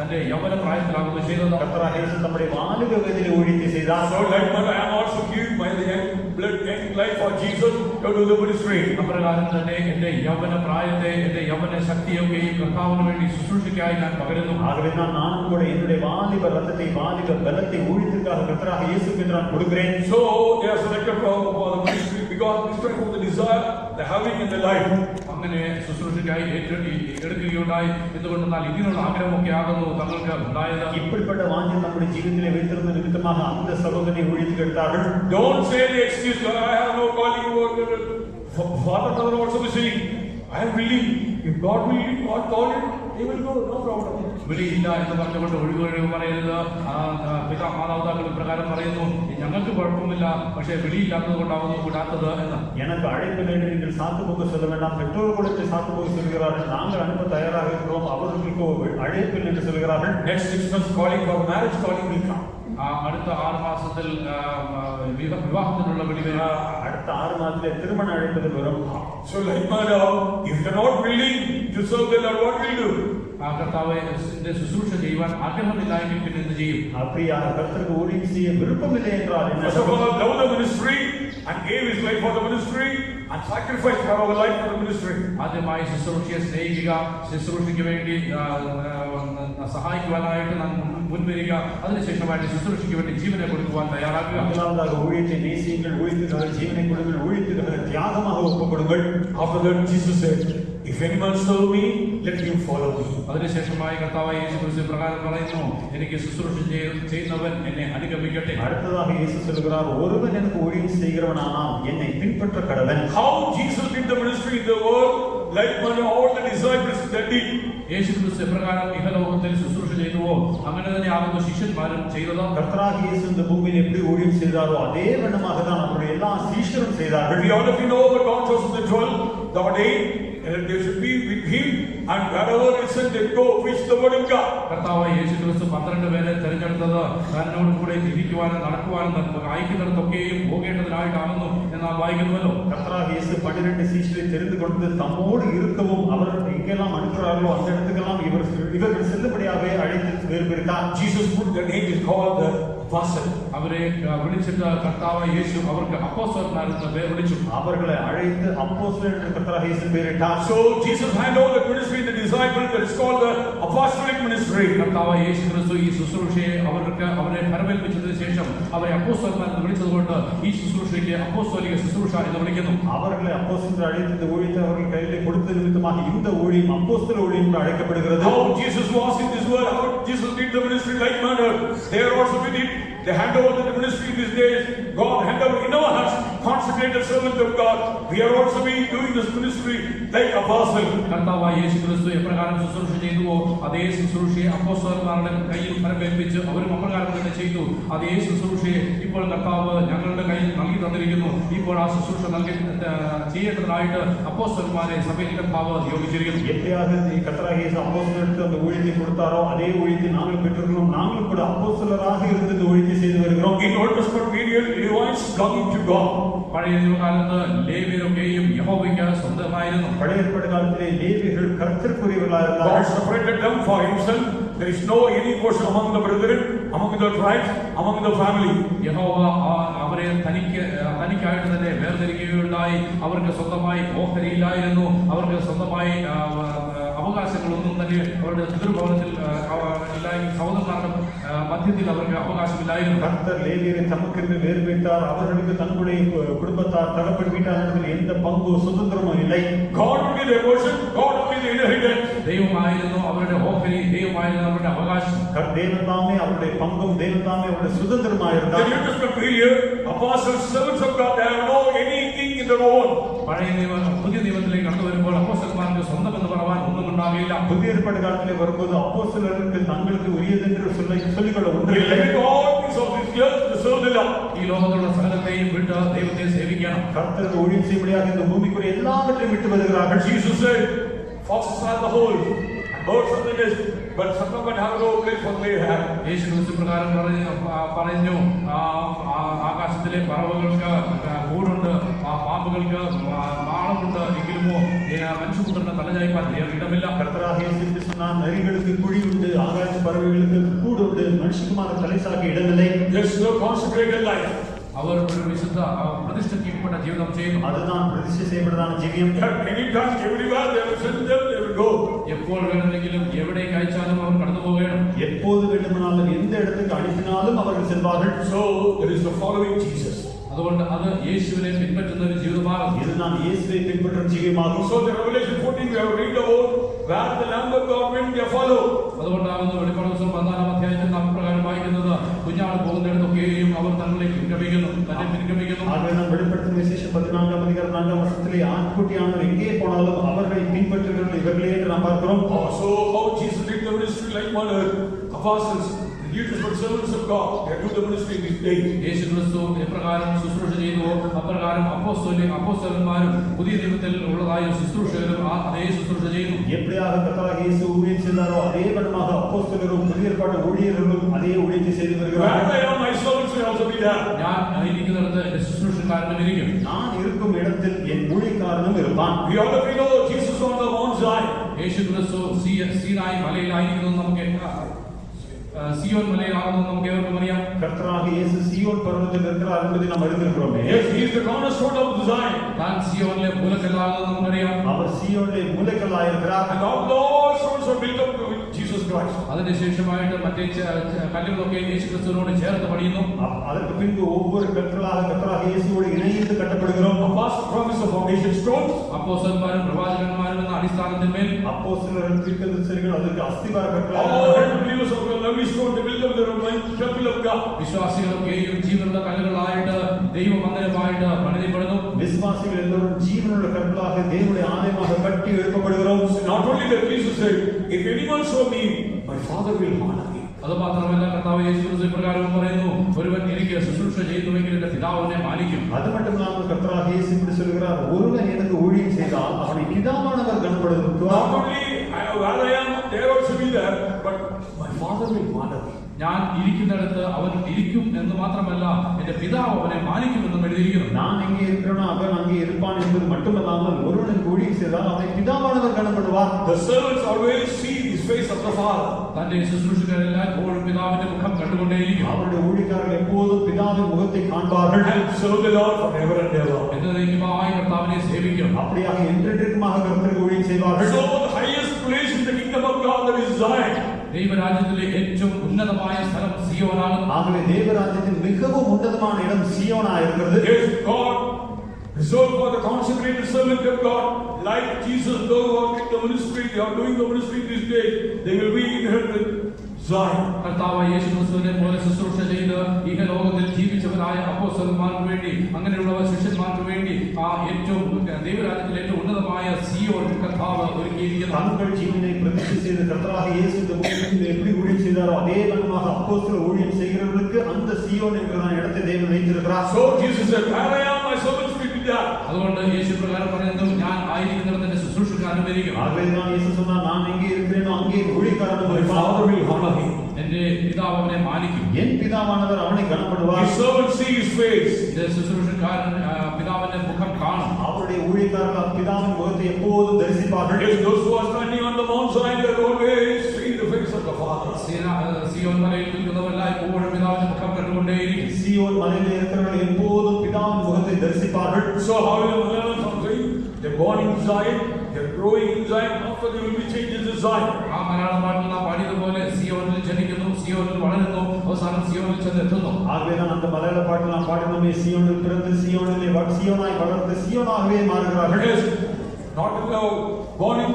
തന്റെ യൗവന പ്രായത്തിലാകുന്നു ചെയ്തത്. கர்த்தராகிய இயேசு தம்முடைய வாலிப வயதிலே ஊழியத்தை செய்தார். So like I am also given my young blood, young life for Jesus to do the ministry. അപ്രകാരം തന്നെ എന്റെ യൗവന പ്രായത്തെ, എന്റെ യൗവന ശക്തിയൊക്കെ ഈ കർത്താവിന് വേണ്ടി ശുശ്രൂഷയ്ക്കായി ഞാൻ പകരുന്നു. ஆகவே நானும் கூட என்னுடைய வாலிப ரத்தத்தை வாலிப பலத்தை ஊழியத்திற்காக கர்த்தராகிய இயேசுவுக்கு நான் கொடுக்கிறேன். So they are selected for the ministry because despite of the desire they having in their life. അങ്ങനെ ശുശ്രൂഷയ്ക്കായി എടുക്കുകയുണ്ടായി. എന്തുകൊണ്ടെന്നാൽ ഇതിനുള്ള ആഗ്രഹമൊക്കെ ആകുന്നു തങ്ങൾക്ക് ഉണ്ടായത്. இப்படிப்பட்ட வாஞ்சை நம்முடைய ஜீவிதத்திலே வைத்திருந்த நிமித்தமாக அந்த சகோதரனை ஊழியத்துக்கு எடுத்தார்கள். Don't say the excuse, I have no calling. Father, mother also be saying, I am willing. If God will, God call him, he will go. No problem. വിളിയില്ല എന്ന് പറഞ്ഞുകൊണ്ട് ഒഴിവൊഴിവ് പറയരുത്. പിതാ മാതാപിതാക്കൾ പ്രകാരം പറയുന്നു, ഞങ്ങൾക്ക് കുഴപ്പമില്ല, പക്ഷേ വിളിയില്ലാത്തത് കൊണ്ടാവുന്നു വിടാത്തത് എന്ന്. எனக்கு அழைப்பில்லை என்று நீங்கள் சாக்கு போக்கு சொல்ல வேண்டாம். பெற்றோர் கூட சாக்கு போக்கு சொல்கிறார்கள். நாங்கள் அனுப்ப தயாராக இருக்கிறோம், அவர்களுக்கு அழைப்பில்லை என்று சொல்கிறார்கள். Next 6 months calling for marriage calling will come. അടുത്ത 6 മാസത്തിൽ വിവാഹത്തിനുള്ള വിളി വരും. அடுத்த 6 மாதத்திலே திருமண அழைப்புகள் வரும். So like mother, if you are not willing to serve the Lord, what will you do? കർത്താവ് ശുശ്രൂഷ ചെയ്യുവാൻ ആഗ്രഹമില്ലായെങ്കിൽ പിന്നെ എന്ത് ചെയ്യും? அப்படியா கர்த்தருக்கு ஊழியம் செய்ய விருப்பமில்லை என்றால் என்ன? First of all, love the ministry and gave his life for the ministry and sacrificed for our life for the ministry. ആദ്യമായി ശുശ്രൂഷയെ സ്നേഹിക്കുക, ശുശ്രൂഷയ്ക്ക് വേണ്ടി സഹായിക്കുവാനായിട്ട് നാം മുൻവരിക, അതിനുശേഷമായിട്ട് ശുശ്രൂഷയ്ക്ക് വേണ്ടി ജീവനെ കൊടുക്കുവാൻ തയ്യാറാക്കുക. முதலாவதாக ஊழியத்தை நேசியுங்கள், ஊழியத்துக்காக ஜீவனை கொடுங்கள், ஊழியத்துக்காக தியாகமாக ஒப்புக் கொடுங்கள். After that, Jesus said, if anyone serve me, let him follow me. അതിനുശേഷമായി കർത്താവായ യേശുക്രിസ്തു പ്രകാരം പറയുന്നു, എനിക്ക് ശുശ്രൂഷ ചെയ്യുന്നവൻ എന്നെ അനുഗമിക്കട്ടെ. அடுத்ததாக இயேசு சொல்கிறார், ஒருவன் எனக்கு ஊழியம் செய்கிறவனானால் என்னை பின்பற்ற கடவன். How Jesus did the ministry in the world, like all the disciples that did. യേശുക്രിസ്തു പ്രകാരം ഇഹലോകത്തിൽ ശുശ്രൂഷ ചെയ്തുവോ അങ്ങനെ തന്നെ ആകുന്നു ശിഷ്യന്മാരും ചെയ്തത്. கர்த்தராகிய இயேசு இந்த பூமியில் எப்படி ஊழியம் செய்தாரோ அதே வண்ணமாக தான் அவருடைய எல்லா சீஷரும் செய்தார்கள். We all of you know about God chosen the 12, the 8, and they should be with him, and wherever he sent them go, preach the word of God. കർത്താവായ യേശുക്രിസ്തു 12 പേരെ തെരഞ്ഞെടുത്തത് തന്നോട് കൂടെ ജീവിക്കുവാനും നടക്കുവാനും അയക്കുന്നിടത്തൊക്കെയും പോകേണ്ടതിനായിട്ടാണെന്നു എന്നാണ് വായിക്കുന്നുവല്ലോ. கர்த்தராகிய இயேசு 12 சீஷரை தெரிந்து கொண்டு தம்மோடு இருக்கவும் அவர் எங்கெல்லாம் அனுப்புகிறார்களோ அந்த இடத்துக்கெல்லாம் இவர்கள் செல்லுபடியாகவே அழைத்து வேறுபடுத்தார். Jesus put their name is called the apostle. അവരെ വിളിച്ചിട്ട് കർത്താവായ യേശു അവർക്ക് അപ്പോസ്തലന്മാരെന്ന് പേര് വിളിച്ചു. அவர்களை அழைத்து அப்போஸ்தலர் என்று கர்த்தராகிய இயேசு பெயரிட்டார். So Jesus handed over the ministry to the disciples, that is called the apostolic ministry. കർത്താവായ യേശുക്രിസ്തു ഈ ശുശ്രൂഷയെ അവർക്ക് അവരെ ഫലമേൽപ്പിച്ചതിന് ശേഷം അവരെ അപ്പോസ്തലന്മാരെന്ന് വിളിച്ചതുകൊണ്ട് ഈ ശുശ്രൂഷയ്ക്ക് അപ്പോസ്തലിക ശുശ്രൂഷ എന്ന് വിളിക്കുന്നു. அவர்களை அப்போஸ்தலர் அழைத்த ஊழியத்தை அவர்கள் கையிலே கொடுத்த நிமித்தமாக இந்த ஊழியம் அப்போஸ்தல ஊழியம் என்று அழைக்கப்படுகிறது. How Jesus was in this world, how Jesus did the ministry like manner, they are also with it. They hand over the ministry these days. God hand over in our hands, consecrated servant of God. We are also being doing this ministry like apostle. കർത്താവായ യേശു ക്രിസ്തു എപ്രകാരം ശുശ്രൂഷ ചെയ്തുവോ അതേ ശുശ്രൂഷയെ അപ്പോസ്തലന്മാരുടെ കയ്യിൽ ഫലമേൽപ്പിച്ച് അവരും അപ്രകാരം തന്നെ ചെയ്തു. അതേ ശുശ്രൂഷയെ ഇപ്പോൾ കർത്താവ് ഞങ്ങളുടെ കയ്യിൽ നൽകി തന്നിരിക്കുന്നു. ഇപ്പോൾ ആ ശുശ്രൂഷ നൽകി ചെയ്യേണ്ടതായിട്ട് അപ്പോസ്തലന്മാരെ സഭയിൽ കർത്താവ് നിയോഗിച്ചിരിക്കുന്നു. எப்படியாக கர்த்தராகிய இயேசு அப்போஸ்தலருக்கு அந்த ஊழியத்தை கொடுத்தாரோ அதே ஊழியத்தை நாங்கள் பெற்றிருக்கிறோம். நாங்கள் கூட அப்போஸ்தலராக இருந்து இந்த ஊழியத்தை செய்து வருகிறோம். In Old Testament period, Levites belonging to God. പഴയ നിയമകാലത്ത് ലേവ്യരൊക്കെയും യഹോവയ്ക്ക് സ്വന്തമായിരുന്നു. பழைய ஏற்பாடு காலத்திலே லேவியர்கள் கர்த்தருக்குரியவர்களாக God இருந்தார்கள். separated them for himself. There is no any portion among the brethren, among the tribes, among the family. യഹോവ അവരെ തനിക്കായിട്ട് തന്നെ വേർതിരിക്കുകയുണ്ടായി. അവർക്ക് സ്വന്തമായി ഓഹരിയില്ലായിരുന്നു. അവർക്ക് സ്വന്തമായി അവകാശങ്ങളൊന്നും തന്നെ അവരുടെ പിതൃഭവനത്തിൽ സഹോദരന്മാരുടെ മധ്യത്തിൽ അവർക്ക് അവകാശമില്ലായിരുന്നു. கர்த்தர் லேவியரை தமக்கென்று வேறு வைத்தார். அவர்களுக்கு தங்களுடைய குடும்பத்தார் தகப்பன் வீட்டாளர்கள் எந்த பங்கு சுதந்திரமும் இல்லை. God will be their portion, God will be the inheritance. ദൈവമായിരുന്നു അവരുടെ ഓഹരി, ദൈവമായിരുന്നു അവരുടെ അവകാശം. தேவன் தாமே அவருடைய பங்கும் தேவன் தாமே அவருடைய சுதந்திரமாயிருந்தார். The New Testament period, apostles, servants of God, they have no anything in their own. പുതിയ നിയമത്തിലേക്ക് കടന്നു വരുമ്പോൾ അപ്പോസ്തലന്മാർക്ക് സ്വന്തം എന്ന് പറയാൻ ഒന്നും ഉണ്ടാകില്ല. புதிய ஏற்பாடு காலத்திலே வரும்போது அப்போஸ்தலருக்கு தங்களுக்கு உரியதென்று சொல்லிக்கொள்ள ஒன்றில்லை. ഈ ലോകത്തുള്ള സകലത്തെയും വിട്ട് ദൈവത്തെ സേവിക്കണം. கர்த்தருக்கு ஊழியம் செய்யும்படியாக இந்த பூமிக்குரிய எல்லாவற்றையும் விட்டு வருகிறார்கள். Jesus said, foxes are the hole, and birds are the nest, but some of them have no place for they have. യേശു ക്രിസ്തു പ്രകാരം പറഞ്ഞു ആകാശത്തിലെ പറവകൾക്ക് കൂടുണ്ട്, പാമ്പുകൾക്ക് മാളമുണ്ട്, എങ്കിലുമോ മനുഷ്യപുത്രന്റെ തലചായ്പാൻ ഇടമില്ല. கர்த்தராகிய இயேசு சொன்னார், நரிகளுக்கு குழி உண்டு, ஆகாய பறவைகளுக்கு கூடு உண்டு, மனுஷகுமார தலைசாக்க இடமில்லை. There's no consecrated life. അവർ ഒരു വിശുദ്ധ പ്രതിഷ്ഠിക്കപ്പെട്ട ജീവിതം ചെയ്യുന്നു. அதுதான் பிரதிஷ்டை செய்யப்பட்டதான ஜீவியம். Anytime, everywhere they will send them, they will go. എപ്പോൾ വേണമെങ്കിലും എവിടേക്ക് അയച്ചാലും അവർ കടന്നു പോവുകയാണ്. எப்போது வேண்டுமானாலும் எந்த இடத்துக்கு அனுப்பினாலும் அவர்கள் செல்வார்கள். So there is the following Jesus. അതുകൊണ്ട് അത് യേശുവിനെ പിൻപറ്റുന്ന ഒരു ജീവിതമാകും. இதுதான் இயேசுவை பின்பற்றும் ஜீவியமாகும். So the Revelation 14 we have read about where the Lamb of God went, they follow. അതുകൊണ്ടാകുന്നു വെളിപ്പാട് പുസ്തകം 14-ാം അധ്യായത്തിൽ നാം പ്രകാരം വായിക്കുന്നത്, കുഞ്ഞാട് പോകുന്നിടത്തൊക്കെയും അവർ തങ്ങളെ പിൻഗമിക്കുന്നു, തന്നെ പിൻഗമിക്കുന്നു. ஆகவே நாம் வெளிப்படுத்தும் விசேஷம் 14-ஆம் அதிகாரம் 4-ஆம் வசனத்திலே ஆட்டுக்குட்டியானவர் எங்கே போனாலும் அவர்களை பின்பற்றுகிறவர்கள் இவர்களே என்று நாம் பார்க்கிறோம். So how Jesus did the ministry like manner, apostles, the New Testament servants of God, they do the ministry in these days. യേശു ക്രിസ്തു എപ്രകാരം ശുശ്രൂഷ ചെയ്തുവോ അപ്രകാരം അപ്പോസ്തലന്മാരും പുതിയ നിയമത്തിൽ ഉള്ളതായ ശുശ്രൂഷകരും അതേ ശുശ്രൂഷ ചെയ്യുന്നു. எப்படியாக கர்த்தராகிய இயேசு ஊழியம் செய்தாரோ அதே விதமாக அப்போஸ்தலரும் புதிய ஏற்பாட்டு ஊழியர்களும் அதே ஊழியத்தை செய்து வருகிறார்கள். Where I am, my servants will also be there. ഞാൻ ഇരിക്കുന്നിടത്ത് എന്റെ ശുശ്രൂഷക്കാരനും ഇരിക്കും. நான் இருக்கும் இடத்தில் என் ஊழியக்காரனும் இருப்பான். We all of you know Jesus on the Mount Zion. യേശു ക്രിസ്തു സീനായി മലയിലായിരിക്കുന്നത് നമുക്ക് സിയോൻ മലയിലാണെന്ന് നമുക്ക് ഏവർക്കും അറിയാം. கர்த்தராகிய இயேசு சீயோன் பர்வதத்தில் இருக்கிறார் என்பதை நாம் அறிந்திருக்கிறோமே. Yes, he is the cornerstone of Zion. താൻ സിയോനിലെ മൂലക്കല്ലാണെന്ന് നമുക്കറിയാം. அவர் சீயோனிலே மூலைக்கல்லாயிருக்கிறார். And all those stones are built up with Jesus Christ. അതിനുശേഷമായിട്ട് മറ്റേ കല്ലുകളൊക്കെ യേശു ക്രിസ്തുവിനോട് ചേർത്ത് പണിയുന്നു. அதற்கு பின்பு ஒவ்வொரு கற்களாக கர்த்தராகிய இயேசுவோடு இணைந்து கட்டப்படுகிறோம். Apostles promise the foundation stones. അപ്പോസ്തലന്മാരും പ്രവാചകന്മാരും എന്ന അടിസ്ഥാനത്തിന്മേൽ அப்போஸ்தலர்கள் தீர்க்கதரிசிகள் அதற்கு அஸ்திவார All கற்களாக believers of the lovely stone, they build up their own temple of God. വിശ്വാസികളൊക്കെയും ജീവനുള്ള കല്ലുകളായിട്ട് ദൈവമന്ദിരമായിട്ട് പണിതപ്പെടുന്നു. விசுவாசிகள் எல்லோரும் ஜீவனுள்ள கற்களாக தேவனுடைய ஆலயமாக கட்டி எழுப்பப்படுகிறோம். Not only that, Jesus said, if anyone saw me, my Father will honor me. അത് മാത്രമല്ല, കർത്താവ് യേശു ക്രിസ്തു പ്രകാരം പറയുന്നു, ഒരുവൻ എനിക്ക് ശുശ്രൂഷ ചെയ്യുന്നുവെങ്കിൽ എന്റെ പിതാവിനെ മാനിക്കും. அது மட்டும் இல்லாமல் கர்த்தராகிய இயேசு இப்படி சொல்கிறார், ஒருவன் எனக்கு ஊழியம் செய்தால் அவனை பிதாவானவர் கனப்படுத்துவார். Not only where I am, there also be there, but my Father will honor me. ഞാൻ ഇരിക്കുന്നിടത്ത് അവൻ ഇരിക്കും എന്ന് മാത്രമല്ല, എന്റെ പിതാവ് അവനെ മാനിക്കുമെന്നും എഴുതിയിരിക്കുന്നു. நான் எங்கே இருக்கிறேனோ அவன் அங்கே இருப்பான் என்பது மட்டுமல்லாமல் ஒருவனுக்கு ஊழியம் செய்தால் அவனை பிதாவானவர் கனப்படுவார். The servants always see his face of the Father. തന്റെ ശുശ്രൂഷകരെല്ലാം എപ്പോഴും പിതാവിന്റെ മുഖം കണ്ടുകൊണ്ടേയിരിക്കും. அவருடைய ஊழியக்காரர்கள் எப்போதும் பிதாவின் முகத்தை காண்பார்கள். And serve the Lord forever and ever. എന്നേക്കുമായി കർത്താവിനെ സേവിക്കും. அப்படியாக என்றென்றைக்குமாக கர்த்தருக்கு ஊழியம் செய்வார்கள். So the highest place in the kingdom of God that is Zion. ദൈവരാജ്യത്തിലെ ഏറ്റവും ഉന്നതമായ സ്ഥലം സിയോനാകുന്നു. ஆகவே தேவராஜ்யத்தின் மிகவும் உன்னதமான இடம் சியோனா இருக்கிறது. Yes, God reserved for the consecrated servant of God, like Jesus, those who are in the ministry, they are doing the ministry these days, they will be inherited Zion. കർത്താവായ യേശുക്രിസ്തുവിനെ പോലെ ശുശ്രൂഷ ചെയ്ത് ഈ ലോകത്തിൽ ജീവിച്ചവരായ അപ്പോസ്തലന്മാർക്ക് വേണ്ടി, അങ്ങനെയുള്ള ശിഷ്യന്മാർക്ക് വേണ്ടി ആ ഏറ്റവും ദൈവരാജ്യത്തിൽ ഏറ്റവും ഉന്നതമായ സിയോൻ കർത്താവ് ഒരുക്കിയിരിക്കുന്നു. தங்கள் ஜீவனை பிரதிஷ்டை செய்த கர்த்தராக இயேசு இந்த பூமியில் எப்படி ஊழியம் செய்தாரோ அதே விதமாக அப்போஸ்தலர் ஊழியம் செய்கிறவர்களுக்கு அந்த சியோன் என்கிற இடத்தை தேவன் வைத்திருக்கிறார். So Jesus said, "Where I am, my servants will be there." അതുകൊണ്ട് യേശു പ്രകാരം പറയുന്നു, ഞാൻ ആയിരിക്കുന്നിടത്തിന്റെ ശുശ്രൂഷക്കാരൻ വരിക. ஆகவேதான் இயேசு சொன்னார், நான் எங்கே இருக்கிறேனோ அங்கே ஊழியக்காரன் My வருவான். Father will honor him. എന്റെ പിതാവ് അവനെ മാനിക്കും. என் பிதாவானவர் அவனை கனப்படுவார். His servants see his face. എന്റെ ശുശ്രൂഷക്കാരൻ പിതാവിന്റെ മുഖം കാണും. அவருடைய ஊழியக்காரர்கள் பிதாவின் முகத்தை எப்போதும் தரிசிப்பார்கள். Yes, those who are standing on the Mount Zion, they will always see the face of the Father. Zion മലയിൽ നിൽക്കുന്നവരെല്ലാം എപ്പോഴും പിതാവിന്റെ മുഖം കണ്ടുകൊണ്ടേയിരിക്കും. சியோன் மலையிலே இருக்கிறவர்கள் எப்போதும் பிதாவின் முகத்தை தரிசிப்பார்கள். So how will the Malayalam song saying? They're born in Zion, they're growing in Zion, after they will be changed into Zion. ആ മലയാളം പാട്ടിൽ നാം പാടിയതുപോലെ സിയോനിൽ ജനിക്കുന്നു, സിയോനിൽ വളരുന്നു, അവസാനം സിയോനിൽ ചെന്നെത്തുന്നു. ஆகவேதான் அந்த மலையாள பாட்டில் நாம் பாடினோமே, சியோனில் பிறந்து சியோனிலே சியோனாய் வளர்ந்து சியோனாகவே மாறுகிறார்கள். Yes, not born in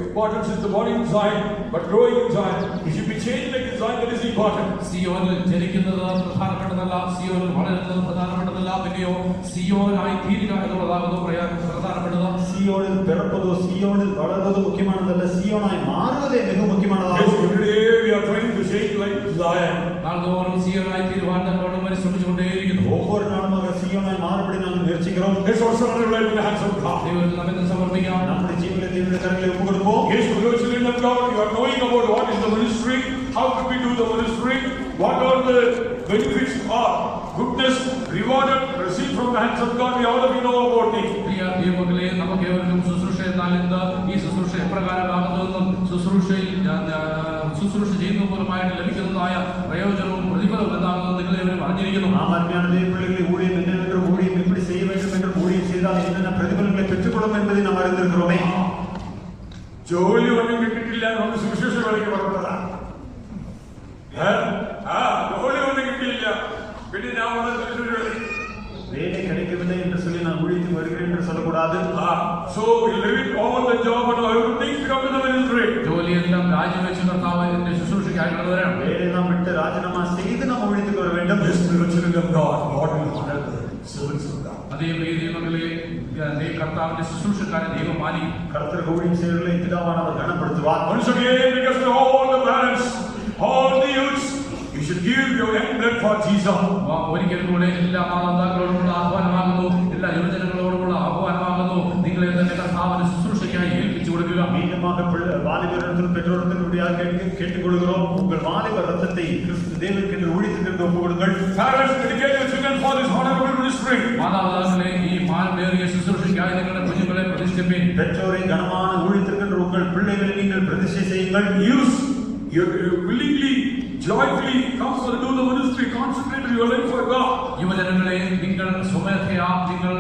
importance is the born in Zion, but growing in Zion. It should be changed like in Zion, that is important. സിയോനിൽ ജനിക്കുന്നത് പ്രധാനപ്പെട്ടതല്ല, സിയോനിൽ വളരുന്നത് പ്രധാനപ്പെട്ടതല്ല, പിന്നെയോ സിയോനായി തീരുക എന്നുള്ളതാകുന്നു പ്രധാനപ്പെട്ടത്. சியோனில் பிறப்பதோ சியோனில் வளர்வதோ முக்கியமானதல்ல, சியோனாய் மாறுவதே மிக முக்கியமானதாகும். Yes, every day we are trying to change like Zion. നാൾതോറും സിയോനായി തീരുവാൻ നമ്മളോട് പരിശ്രമിച്ചുകൊണ്ടേയിരിക്കുന്നു. ஒவ்வொரு நாளுமாக சியோனாய் மாறுபடி நாங்கள் முயற்சிக்கிறோம். Let's also live in the hands of God. ദൈവത്തിൽ നമ്മെ സമർപ്പിക്കാം. நம்முடைய ஜீவனை தேவனுடைய கரங்களில் ஒப்புக்கொடுப்போம். Yes, for those children of God, you are knowing about what is the ministry, how could we do the ministry, what are the benefits or goodness rewarded received from the hands of God. We all of you know about it. പ്രിയ ദൈവമക്കളെ, നമുക്ക് ഏവർക്കും ശുശ്രൂഷ എന്നാൽ എന്ത്, ഈ ശുശ്രൂഷ എപ്രകാരമാകുന്നതെന്നും ശുശ്രൂഷയിൽ ശുശ്രൂഷ ചെയ്യുന്ന മൂലമായിട്ട് ലഭിക്കുന്നതായ പ്രയോജനവും പ്രതിഫലവും എന്താകുന്നത് നിങ്ങളെവരും അറിഞ്ഞിരിക്കുന്നു. நாம் அருமையான தேவப்பிள்ளைகளை ஊழியம் என்னவென்று ஊழியம் எப்படி செய்ய வேண்டும் என்று ஊழியம் செய்தால் என்னென்ன பிரதிபலங்களை பெற்றுக்கொள்ளும் என்பதை நாம் அறிந்திருக்கிறோமே. ജോലി ഒന്നും കിട്ടിയിട്ടില്ല, നമുക്ക് സുവിശേഷ വേലയ്ക്ക് പുറപ്പെട്ടതാണ്. ജോലി ഒന്നും കിട്ടിയില്ല, പിന്നെ ഞാൻ வேலை கிடைக்கவில்லை என்று சொல்லி நான் ஊழியத்துக்கு வருகிறேன் என்று சொல்லக்கூடாது. So we leave all the job and everything to come to the ministry. ജോലിയെല്ലാം രാജിവെച്ച് കർത്താവിന്റെ ശുശ്രൂഷയ്ക്കായി വരാം. வேலையெல்லாம் விட்டு ராஜினாமா செய்து நாம் ஊழியத்துக்கு வர வேண்டும். Yes, the children of God, God will honor the servants of God. അതേ ദൈവങ്ങളെ, കർത്താവിന്റെ ശുശ്രൂഷക്കാരെ ദൈവം മാനിക്കും. கர்த்தருக்கு ஊழியம் செய்கிறவர்களை பிதாவானவர் கனப்படுத்துவார். Once again, because to all the parents, all the youths, you should give your young blood for Jesus. ഒരിക്കൽ കൂടെ എല്ലാ മാതാപിതാക്കളോടുമുള്ള ആഹ്വാനമാകുന്നു, എല്ലാ യുവജനങ്ങളോടുമുള്ള ആഹ്വാനമാകുന്നു, നിങ്ങളെ തന്നെ കർത്താവിന്റെ ശുശ്രൂഷയ്ക്കായി ഏൽപ്പിച്ചു കൊടുക്കുക. மீண்டுமாக வாலிபரிடத்தில் பெற்றோரிடத்தினுடைய கேட்டுக்கொள்கிறோம், உங்கள் வாலிப ரத்தத்தை கிறிஸ்து தேவனுக்கு ஊழியத்துக்கு ஒப்புக் கொடுங்கள். Parents, dedicate your children for this honorable ministry. മാതാപിതാക്കളെ, ഈ മാനമേറിയ ശുശ്രൂഷയ്ക്കായി നിങ്ങളുടെ കുഞ്ഞുങ്ങളെ പ്രതിഷ്ഠിപ്പിൻ. பெற்றோரை கனமான ஊழியத்திற்கு உங்கள் பிள்ளைகளை நீங்கள் பிரதிஷ்டை செய்யுங்கள். Use your willingly, joyfully come for do the ministry, concentrate your life for God. യുവജനങ്ങളെ, നിങ്ങൾ സ്വമേധയാ, നിങ്ങൾ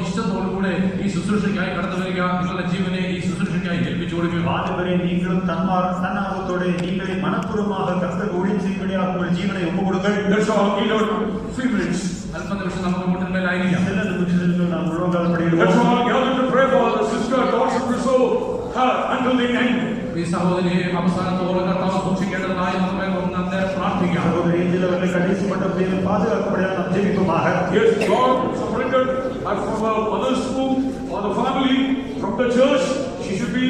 ഇഷ്ടത്തോടുകൂടെ ഈ ശുശ്രൂഷയ്ക്കായി കടന്നു വരിക, നിങ്ങളുടെ ജീവനെ ഈ ശുശ്രൂഷയ്ക്കായി ഏൽപ്പിച്ചു കൊടുക്കുക. வாலிபரை நீங்களும் தன்னார்வத்தோட நீங்களே மனப்பூர்வமாக கர்த்தருக்கு ஊழியம் செய்யும்படியாக உங்கள் ஜீவனை ஒப்புக் கொடுங்கள். That's all. We don't few minutes. അല്പനിമിഷം നമുക്ക് മുട്ടിന്മേലായിരിക്കാം. சில நிமிஷங்கள் நாம் முழங்கால் That's படியிடுவோம். all. You have to pray for the sister, God should preserve her until the end. ഈ സഹോദരിയെ അവസാനത്തോളം കർത്താവ് സൂക്ഷിക്കേണ്ടതായി നമുക്ക് അന്നേരം പ്രാർത്ഥിക്കാം. சகோதரி அவர்களை கடைசி மட்டத்தில் பாதுகாக்கப்படியாக நாம் ஜெபிப்போமாக. Yes, God separated her from her mother's womb or the family from the church. She should be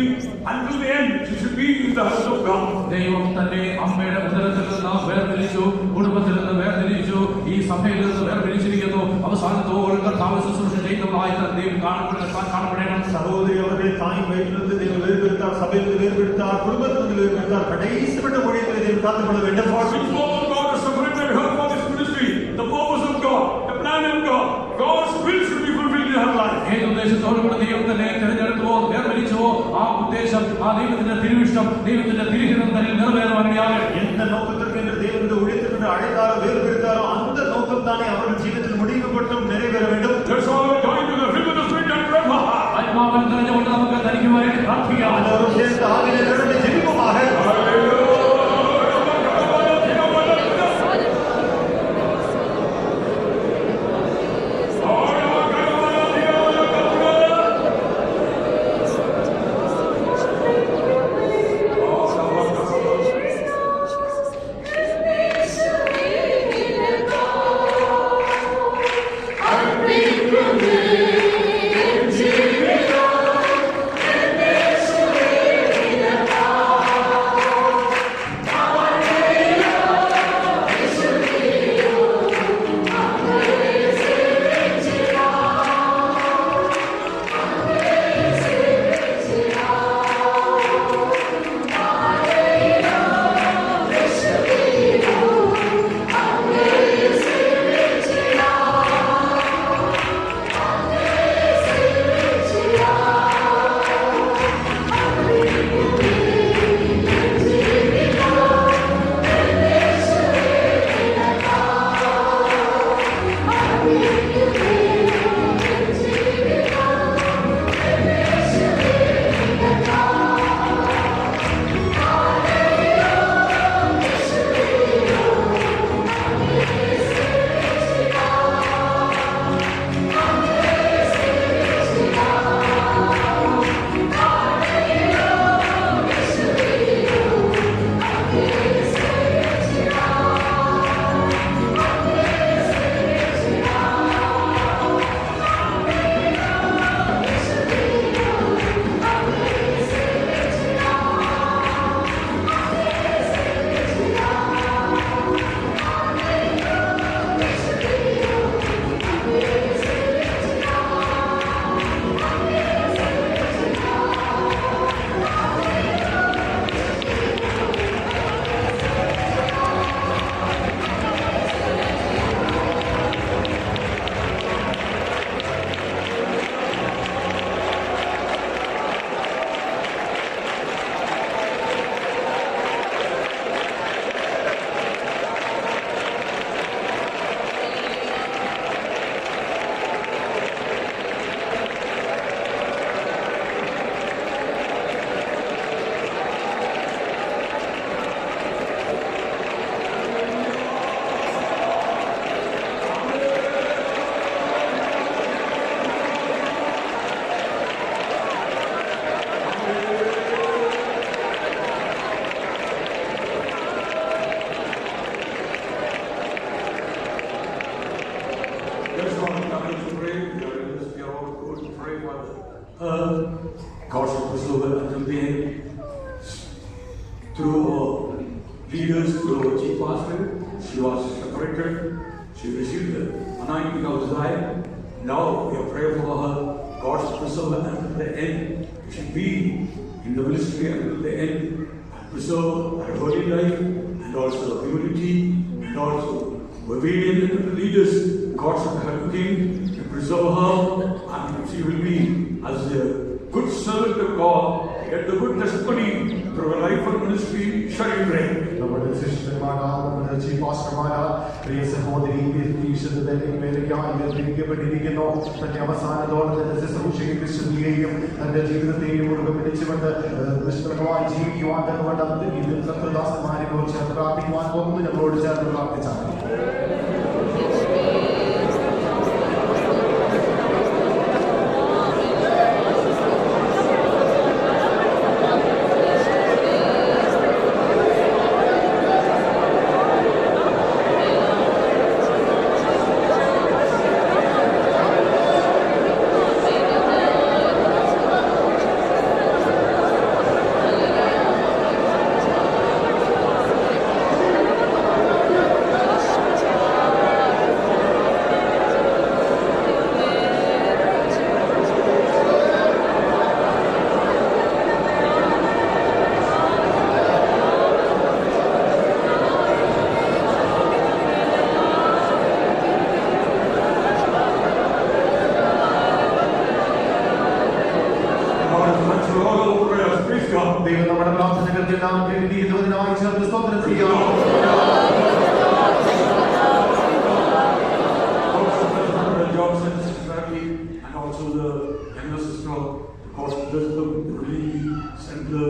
until the end. She should be in the house of God. ദൈവം തന്റെ അമ്മയുടെ ഉദരത്തിൽ നിന്ന് വേർതിരിച്ചു, കുടുംബത്തിൽ നിന്ന് വേർതിരിച്ചു, ഈ സഭയിൽ നിന്ന് വേർതിരിച്ചിരിക്കുന്നു. അവസാനത്തോളം കർത്താവ് ശുശ്രൂഷ ചെയ്യുന്നതായി ദൈവം കാണപ്പെടണം. சகோதரி அவர்களை தாயின் வயிற்றிலிருந்து தேவன் வேறுபடுத்தார், சபையிலிருந்து வேறுபடுத்தார், குடும்பத்திலிருந்து வேறுபடுத்தார், கடைசிப்பட்ட ஊழியர்களை தேவன் காத்துக்கொள்ள வேண்டும். Which God has separated her for this ministry, the purpose of God, the plan of God, God's will should be fulfilled in her life. ഏത് ഉദ്ദേശത്തോടു കൂടി ദൈവം തന്നെ തിരഞ്ഞെടുത്തുവോ വേർതിരിച്ചുവോ ആ ഉദ്ദേശം, ആ ദൈവത്തിന്റെ തിരുവിഷ്ടം, ദൈവത്തിന്റെ തിരുഹിതം തന്നെ നിറവേറുവാനിടയാകട്ടെ. எந்த நோக்கத்திற்கு என்று தேவன் இந்த ஊழியத்திற்கு அழைத்தாரோ வேறுபடுத்தாரோ அந்த நோக்கம் தானே அவர்கள் ஜீவிதத்தில் முடிவுபட்டும் நிறைவேற வேண்டும். Let's all join to the fill of the Spirit and pray. ആത്മാവിൽ നിറഞ്ഞുകൊണ്ട് നമുക്ക് തനിക്കുമായിട്ട് പ്രാർത്ഥിക്കാം. சேர்ந்து ஆவியிலே நிரம்பி ஜெபிப்போமாக. to pray for God should preserve her until the end. Through our leaders, through our chief pastor, she was separated. She received the anointing of Zion. Now we are praying for her. God should preserve her until the end. She should be in the ministry until the end. And preserve her holy life and also humility and also obedience to the leaders. God should help him to preserve her, and she will be as a good servant of God, get the good testimony through her life and ministry. Shall we pray? നമ്മുടെ ശിഷ്യന്മാരാ, നമ്മുടെ chief പാസ്റ്റർമാരാ, പ്രിയ സഹോദരി വേദനയ്ക്കപ്പെട്ടിരിക്കുന്നു. തന്റെ അവസാനത്തോളം തന്റെ ശുശ്രൂഷയിൽ വിശുദ്ധിയെയും തന്റെ ജീവിതത്തെയും മുറുകെ പിടിച്ചുകൊണ്ട് നിഷ്കളങ്കമായി ജീവിക്കുവാൻ തക്കവണ്ണം ഇതിൽ കർത്തൃദാസന്മാരെ കുറിച്ച് പ്രാർത്ഥിക്കുവാൻ പോകുന്നു. നമ്മളോട് ചേർന്ന് പ്രാർത്ഥിച്ചാൽ ദൈവം നമ്മുടെ പ്രാർത്ഥനകൾക്കെല്ലാം കേട്ടിരിക്കുന്നതിനായി ചേർന്ന് സ്തോത്രം ചെയ്യാം. And also the younger sister, God bless them, really send the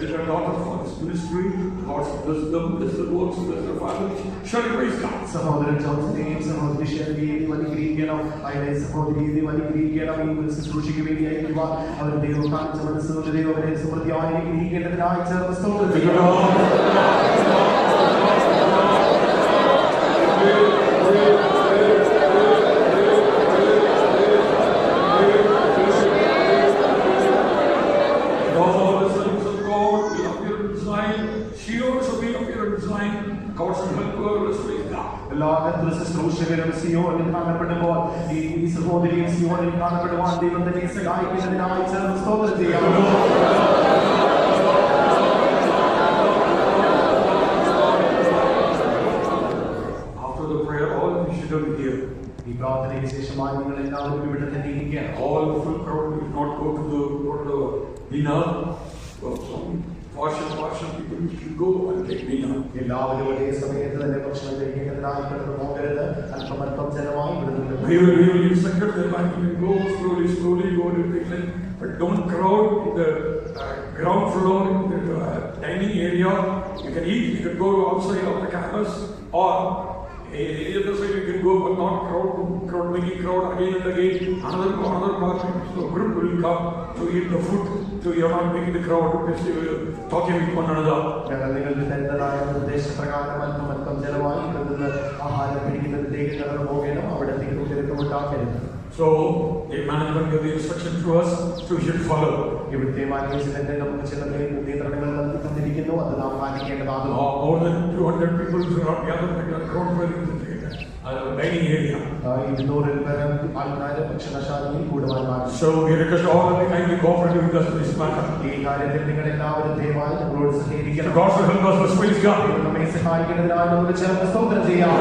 elder daughter for this ministry. God bless them, bless the works, bless their families. Shall we praise God? സഹോദരൻ ജോൺസിനെയും സഹോദരി ഷെൽവിയെയും അനുഗ്രഹിക്കണം. അതിനെ സഹോദരിയെയും അനുഗ്രഹിക്കണം. ഈ ശുശ്രൂഷയ്ക്ക് വേണ്ടി അയക്കുവാൻ അവർ ദൈവം കാണിച്ച മനസ്സുകൊണ്ട് ദൈവം അവരെ സമൃദ്ധിയായി അനുഗ്രഹിക്കേണ്ടതിനായി ചേർന്ന് സ്തോത്രം ചെയ്യാം. എല്ലാ ശുശ്രൂഷകരും സിയോനിൽ കാണപ്പെടുമ്പോൾ ഈ സഹോദരിയും സിയോനിൽ കാണപ്പെടുവാൻ ദൈവം തന്നെ സഹായിക്കുന്നതിനായി ചേർന്ന് സ്തോത്രം ചെയ്യാം. After the prayer, all of you should be here. ഈ പ്രാർത്ഥനയ്ക്ക് ശേഷമായി നിങ്ങൾ എല്ലാവരും ഇവിടെ തന്നെ ഇരിക്കണം. All the full crowd will not go to the dinner. Some portion people should go and take dinner. എല്ലാവരും ഒരേ സമയത്ത് തന്നെ ഭക്ഷണം കഴിക്കേണ്ടതിനായി കടന്നു പോകരുത്. അല്പം ജനമായി ഇവിടെ നിന്ന് We will instruct them and you go slowly go to the kitchen, but don't crowd the ground floor in the dining area. You can eat, you can go outside of the campus, or the other side you can go, but not making crowd again and again. Another part, so group will come to eat the food, so you are not making the crowd because you are talking with one another. നിങ്ങൾക്ക് തരുന്നതായ നിർദ്ദേശപ്രകാരം അല്പം ജനമായി ഇവിടെ നിന്ന് ആഹാരം പിടിക്കുന്നതിലേക്ക് കടന്നു പോകണം. അവിടെ തിരക്കും ഉണ്ടാക്കരുത്. So the management gave the instruction to us, so we should follow. ഇവിടുത്തെ മാനേജ്മെന്റ് നമുക്ക് ചില നിയന്ത്രണങ്ങൾ തന്നിരിക്കുന്നു, അത് നാം പാലിക്കേണ്ടതാകുന്നു. More than 200 people are not gathered in the crowd dining area. 200 പേര് ആൾക്കാർ ഭക്ഷണശാലയിൽ കൂടുവാൻ പാടില്ല. So we request all of you kindly cooperate with us in this matter. ഈ കാര്യത്തിൽ നിങ്ങൾ എല്ലാവരും ദയവായി നമ്മളോട് സഹകരിക്കണം. God will help us. Let's praise God. നമ്മെ സഹായിക്കുന്നതിനായി നമുക്ക് ചേർന്ന് സ്തോത്രം ചെയ്യാം.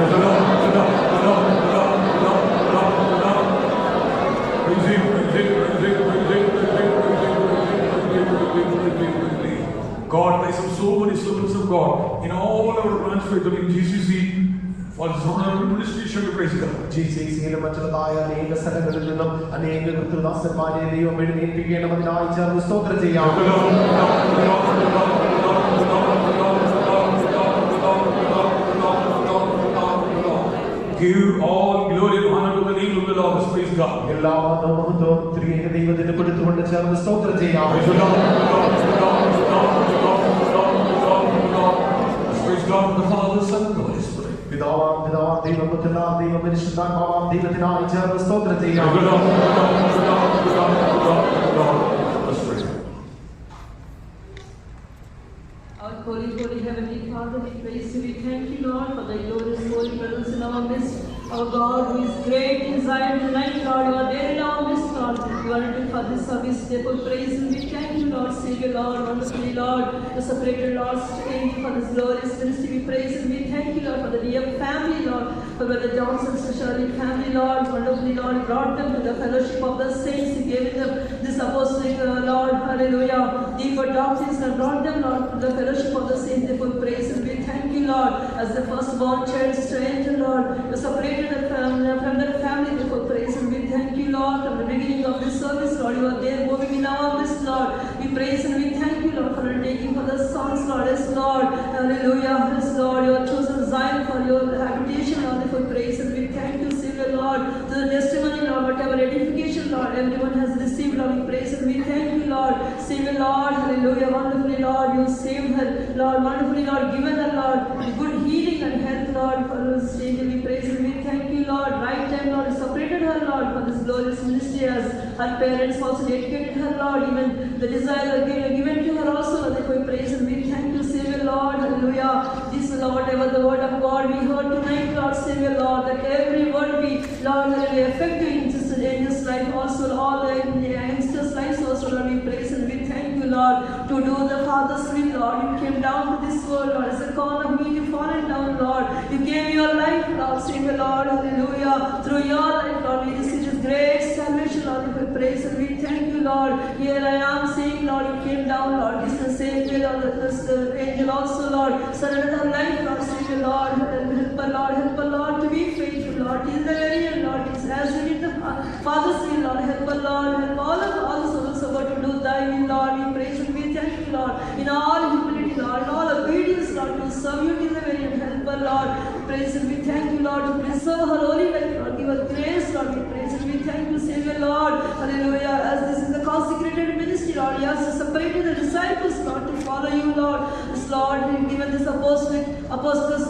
God, there are so many servants of God in all our branches in GCC for this honorable ministry. Shall we praise God? GCCയിലെ മറ്റുള്ളതായ അനേക സ്ഥലങ്ങളിൽ നിന്നും അനേക കർത്തൃദാസന്മാരെ ദൈവം എഴുന്നേൽപ്പിക്കണമെന്നതിനായി ചേർന്ന് സ്തോത്രം ചെയ്യാം. Give all glory and honor to the name of the Lord. Let's praise God. എല്ലാ മഹത്വവും ത്രിയേക ദൈവത്തിന് കൊടുത്തുകൊണ്ട് ചേർന്ന് സ്തോത്രം ചെയ്യാം. Praise God for the Father, Son, and the Holy Spirit. പിതാവാം ദൈവം പുത്രനാം ദൈവം പരിശുദ്ധാത്മാവാം ദൈവത്തിനായി ചേർന്ന് സ്തോത്രം ചെയ്യാം. Our holy, holy heavenly Father, we praise you. We thank you, Lord, for the glorious holy presence in our midst. Our God, who is great in Zion tonight, Lord, you are there in our midst, Lord. You are ready for this service. Therefore, praise you. We thank you, Lord, Savior, Lord, wonderfully, Lord. You separated, Lord, angel for this glorious ministry. We praise you. We thank you, Lord, for the dear family, Lord, for Brother Johnson's Shirley family, Lord, wonderfully, Lord, you brought them to the fellowship of the saints. You gave them this apostolic, Lord, hallelujah, deeper doctrines and brought them, Lord, to the fellowship of the saints. Therefore, praise you. We thank you, Lord, as the firstborn child, stranger, Lord, you separated from that family. Therefore, praise you. We thank you, Lord, from the beginning of this service, Lord, you are there moving in our midst, Lord. We praise and we thank you, Lord, for taking for the sons, Lord. Yes, Lord, hallelujah, yes, Lord, you have chosen Zion for your habitation, Lord. Therefore, praise and we thank you, Savior, Lord, to the testimony, Lord, whatever edification, Lord, everyone has received, Lord. We praise and we thank you, Lord, Savior, Lord, hallelujah, wonderfully, Lord, you saved her, Lord, wonderfully, Lord, given her, Lord, good healing and health, Lord, for us, Savior. We praise and we thank you, Lord, right time, Lord, you separated her, Lord, for this glorious ministry as her parents also dedicated her, Lord, even the desire given to her also, Lord. Therefore, we praise and we thank you, Savior, Lord, hallelujah. This, Lord, whatever the word of God we heard tonight, Lord, Savior, Lord, that every word be, Lord, hallelujah, effective in this life also, all the youngsters' lives also, Lord. We praise and we thank you, Lord, to do the Father's will, Lord. You came down to this world, Lord, as a call of me to fallen down, Lord. You gave your life, Lord, Savior, Lord, hallelujah. Through your life, Lord, we receive this great salvation, Lord. We praise and we thank you, Lord. Here I am saying, Lord, you came down, Lord. This is the same way, Lord, the angel also, Lord, surrendered her life, Lord, Savior, Lord, help her, Lord, to be faithful, Lord, till the very end, Lord. It's as we did the Father's will, Lord, help her, Lord, help all of us also, Lord, to do thy will, Lord. We praise and we thank you, Lord, in all humility, Lord, in all obedience, Lord, to serve you till the very end. Help her, Lord. Praise and we thank you, Lord, to preserve her holy life, Lord. Give her grace, Lord. We praise and we thank you, Savior, Lord, hallelujah. As this is the consecrated ministry, Lord, you have separated the disciples, Lord, to follow you, Lord. This, Lord, given this apostles,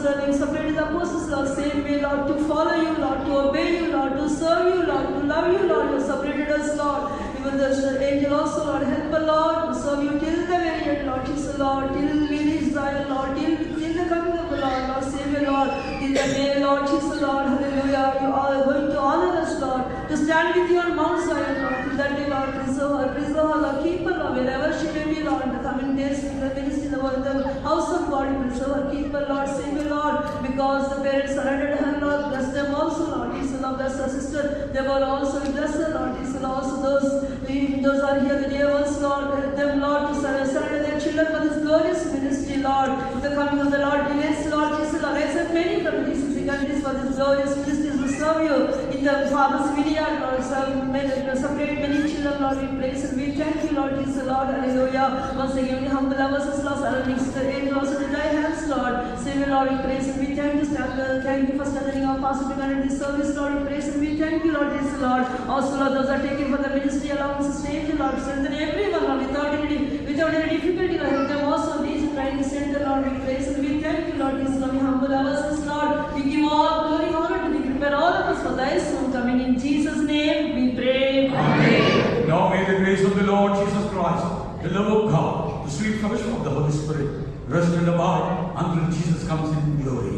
Lord, you separated the apostles, Lord, same way, Lord, to follow you, Lord, to obey you, Lord, to serve you, Lord, to love you, Lord. You separated us, Lord. Even the angel also, Lord, help her, Lord, to serve you till the very end, Lord. Jesus, Lord, till we reach Zion, Lord, till the coming of the Lord, Lord, Savior, Lord, till the day, Lord, Jesus, Lord, hallelujah. You are going to honor us, Lord, to stand with you on Mount Zion, Lord, till that day, Lord, preserve her, Lord, keep her, Lord, wherever she may be, Lord, in the coming days, in the ministry, in the house of God, preserve her, keep her, Lord, Savior, Lord, because the parents surrendered her, Lord, bless them also, Lord, Jesus, Lord, bless her sister, they will also bless her, Lord, Jesus, also those are here, the dear ones, Lord, help them, Lord, to surrender their children for this glorious ministry, Lord, the coming of the Lord, delays, Lord, Jesus, Lord, accept many from Jesus, because for this glorious ministry to serve you in the Father's vineyard, Lord, separate many children, Lord, we praise and we thank you, Lord, Jesus, Lord, hallelujah. Once again, we humble ourselves, Lord, surrendering to the angel also to thy hands, Lord, Savior, Lord, we praise and we thank you for strengthening our pastor to conduct this service, Lord, we praise and we thank you, Lord, Jesus, Lord, also, Lord, those are taken for the ministry along the stage, Lord, strengthen everyone, Lord, without any difficulty, Lord, help them also reach the training center, Lord, we praise and we thank you, Lord, Jesus, Lord, we humble ourselves, Lord, we give all glory, honor to thee, prepare all of us for thy soon coming, in Jesus' name we pray. Amen. Now may the grace of the Lord Jesus Christ, the love of God, the sweet fellowship of the Holy Spirit rest and abide until Jesus comes in glory.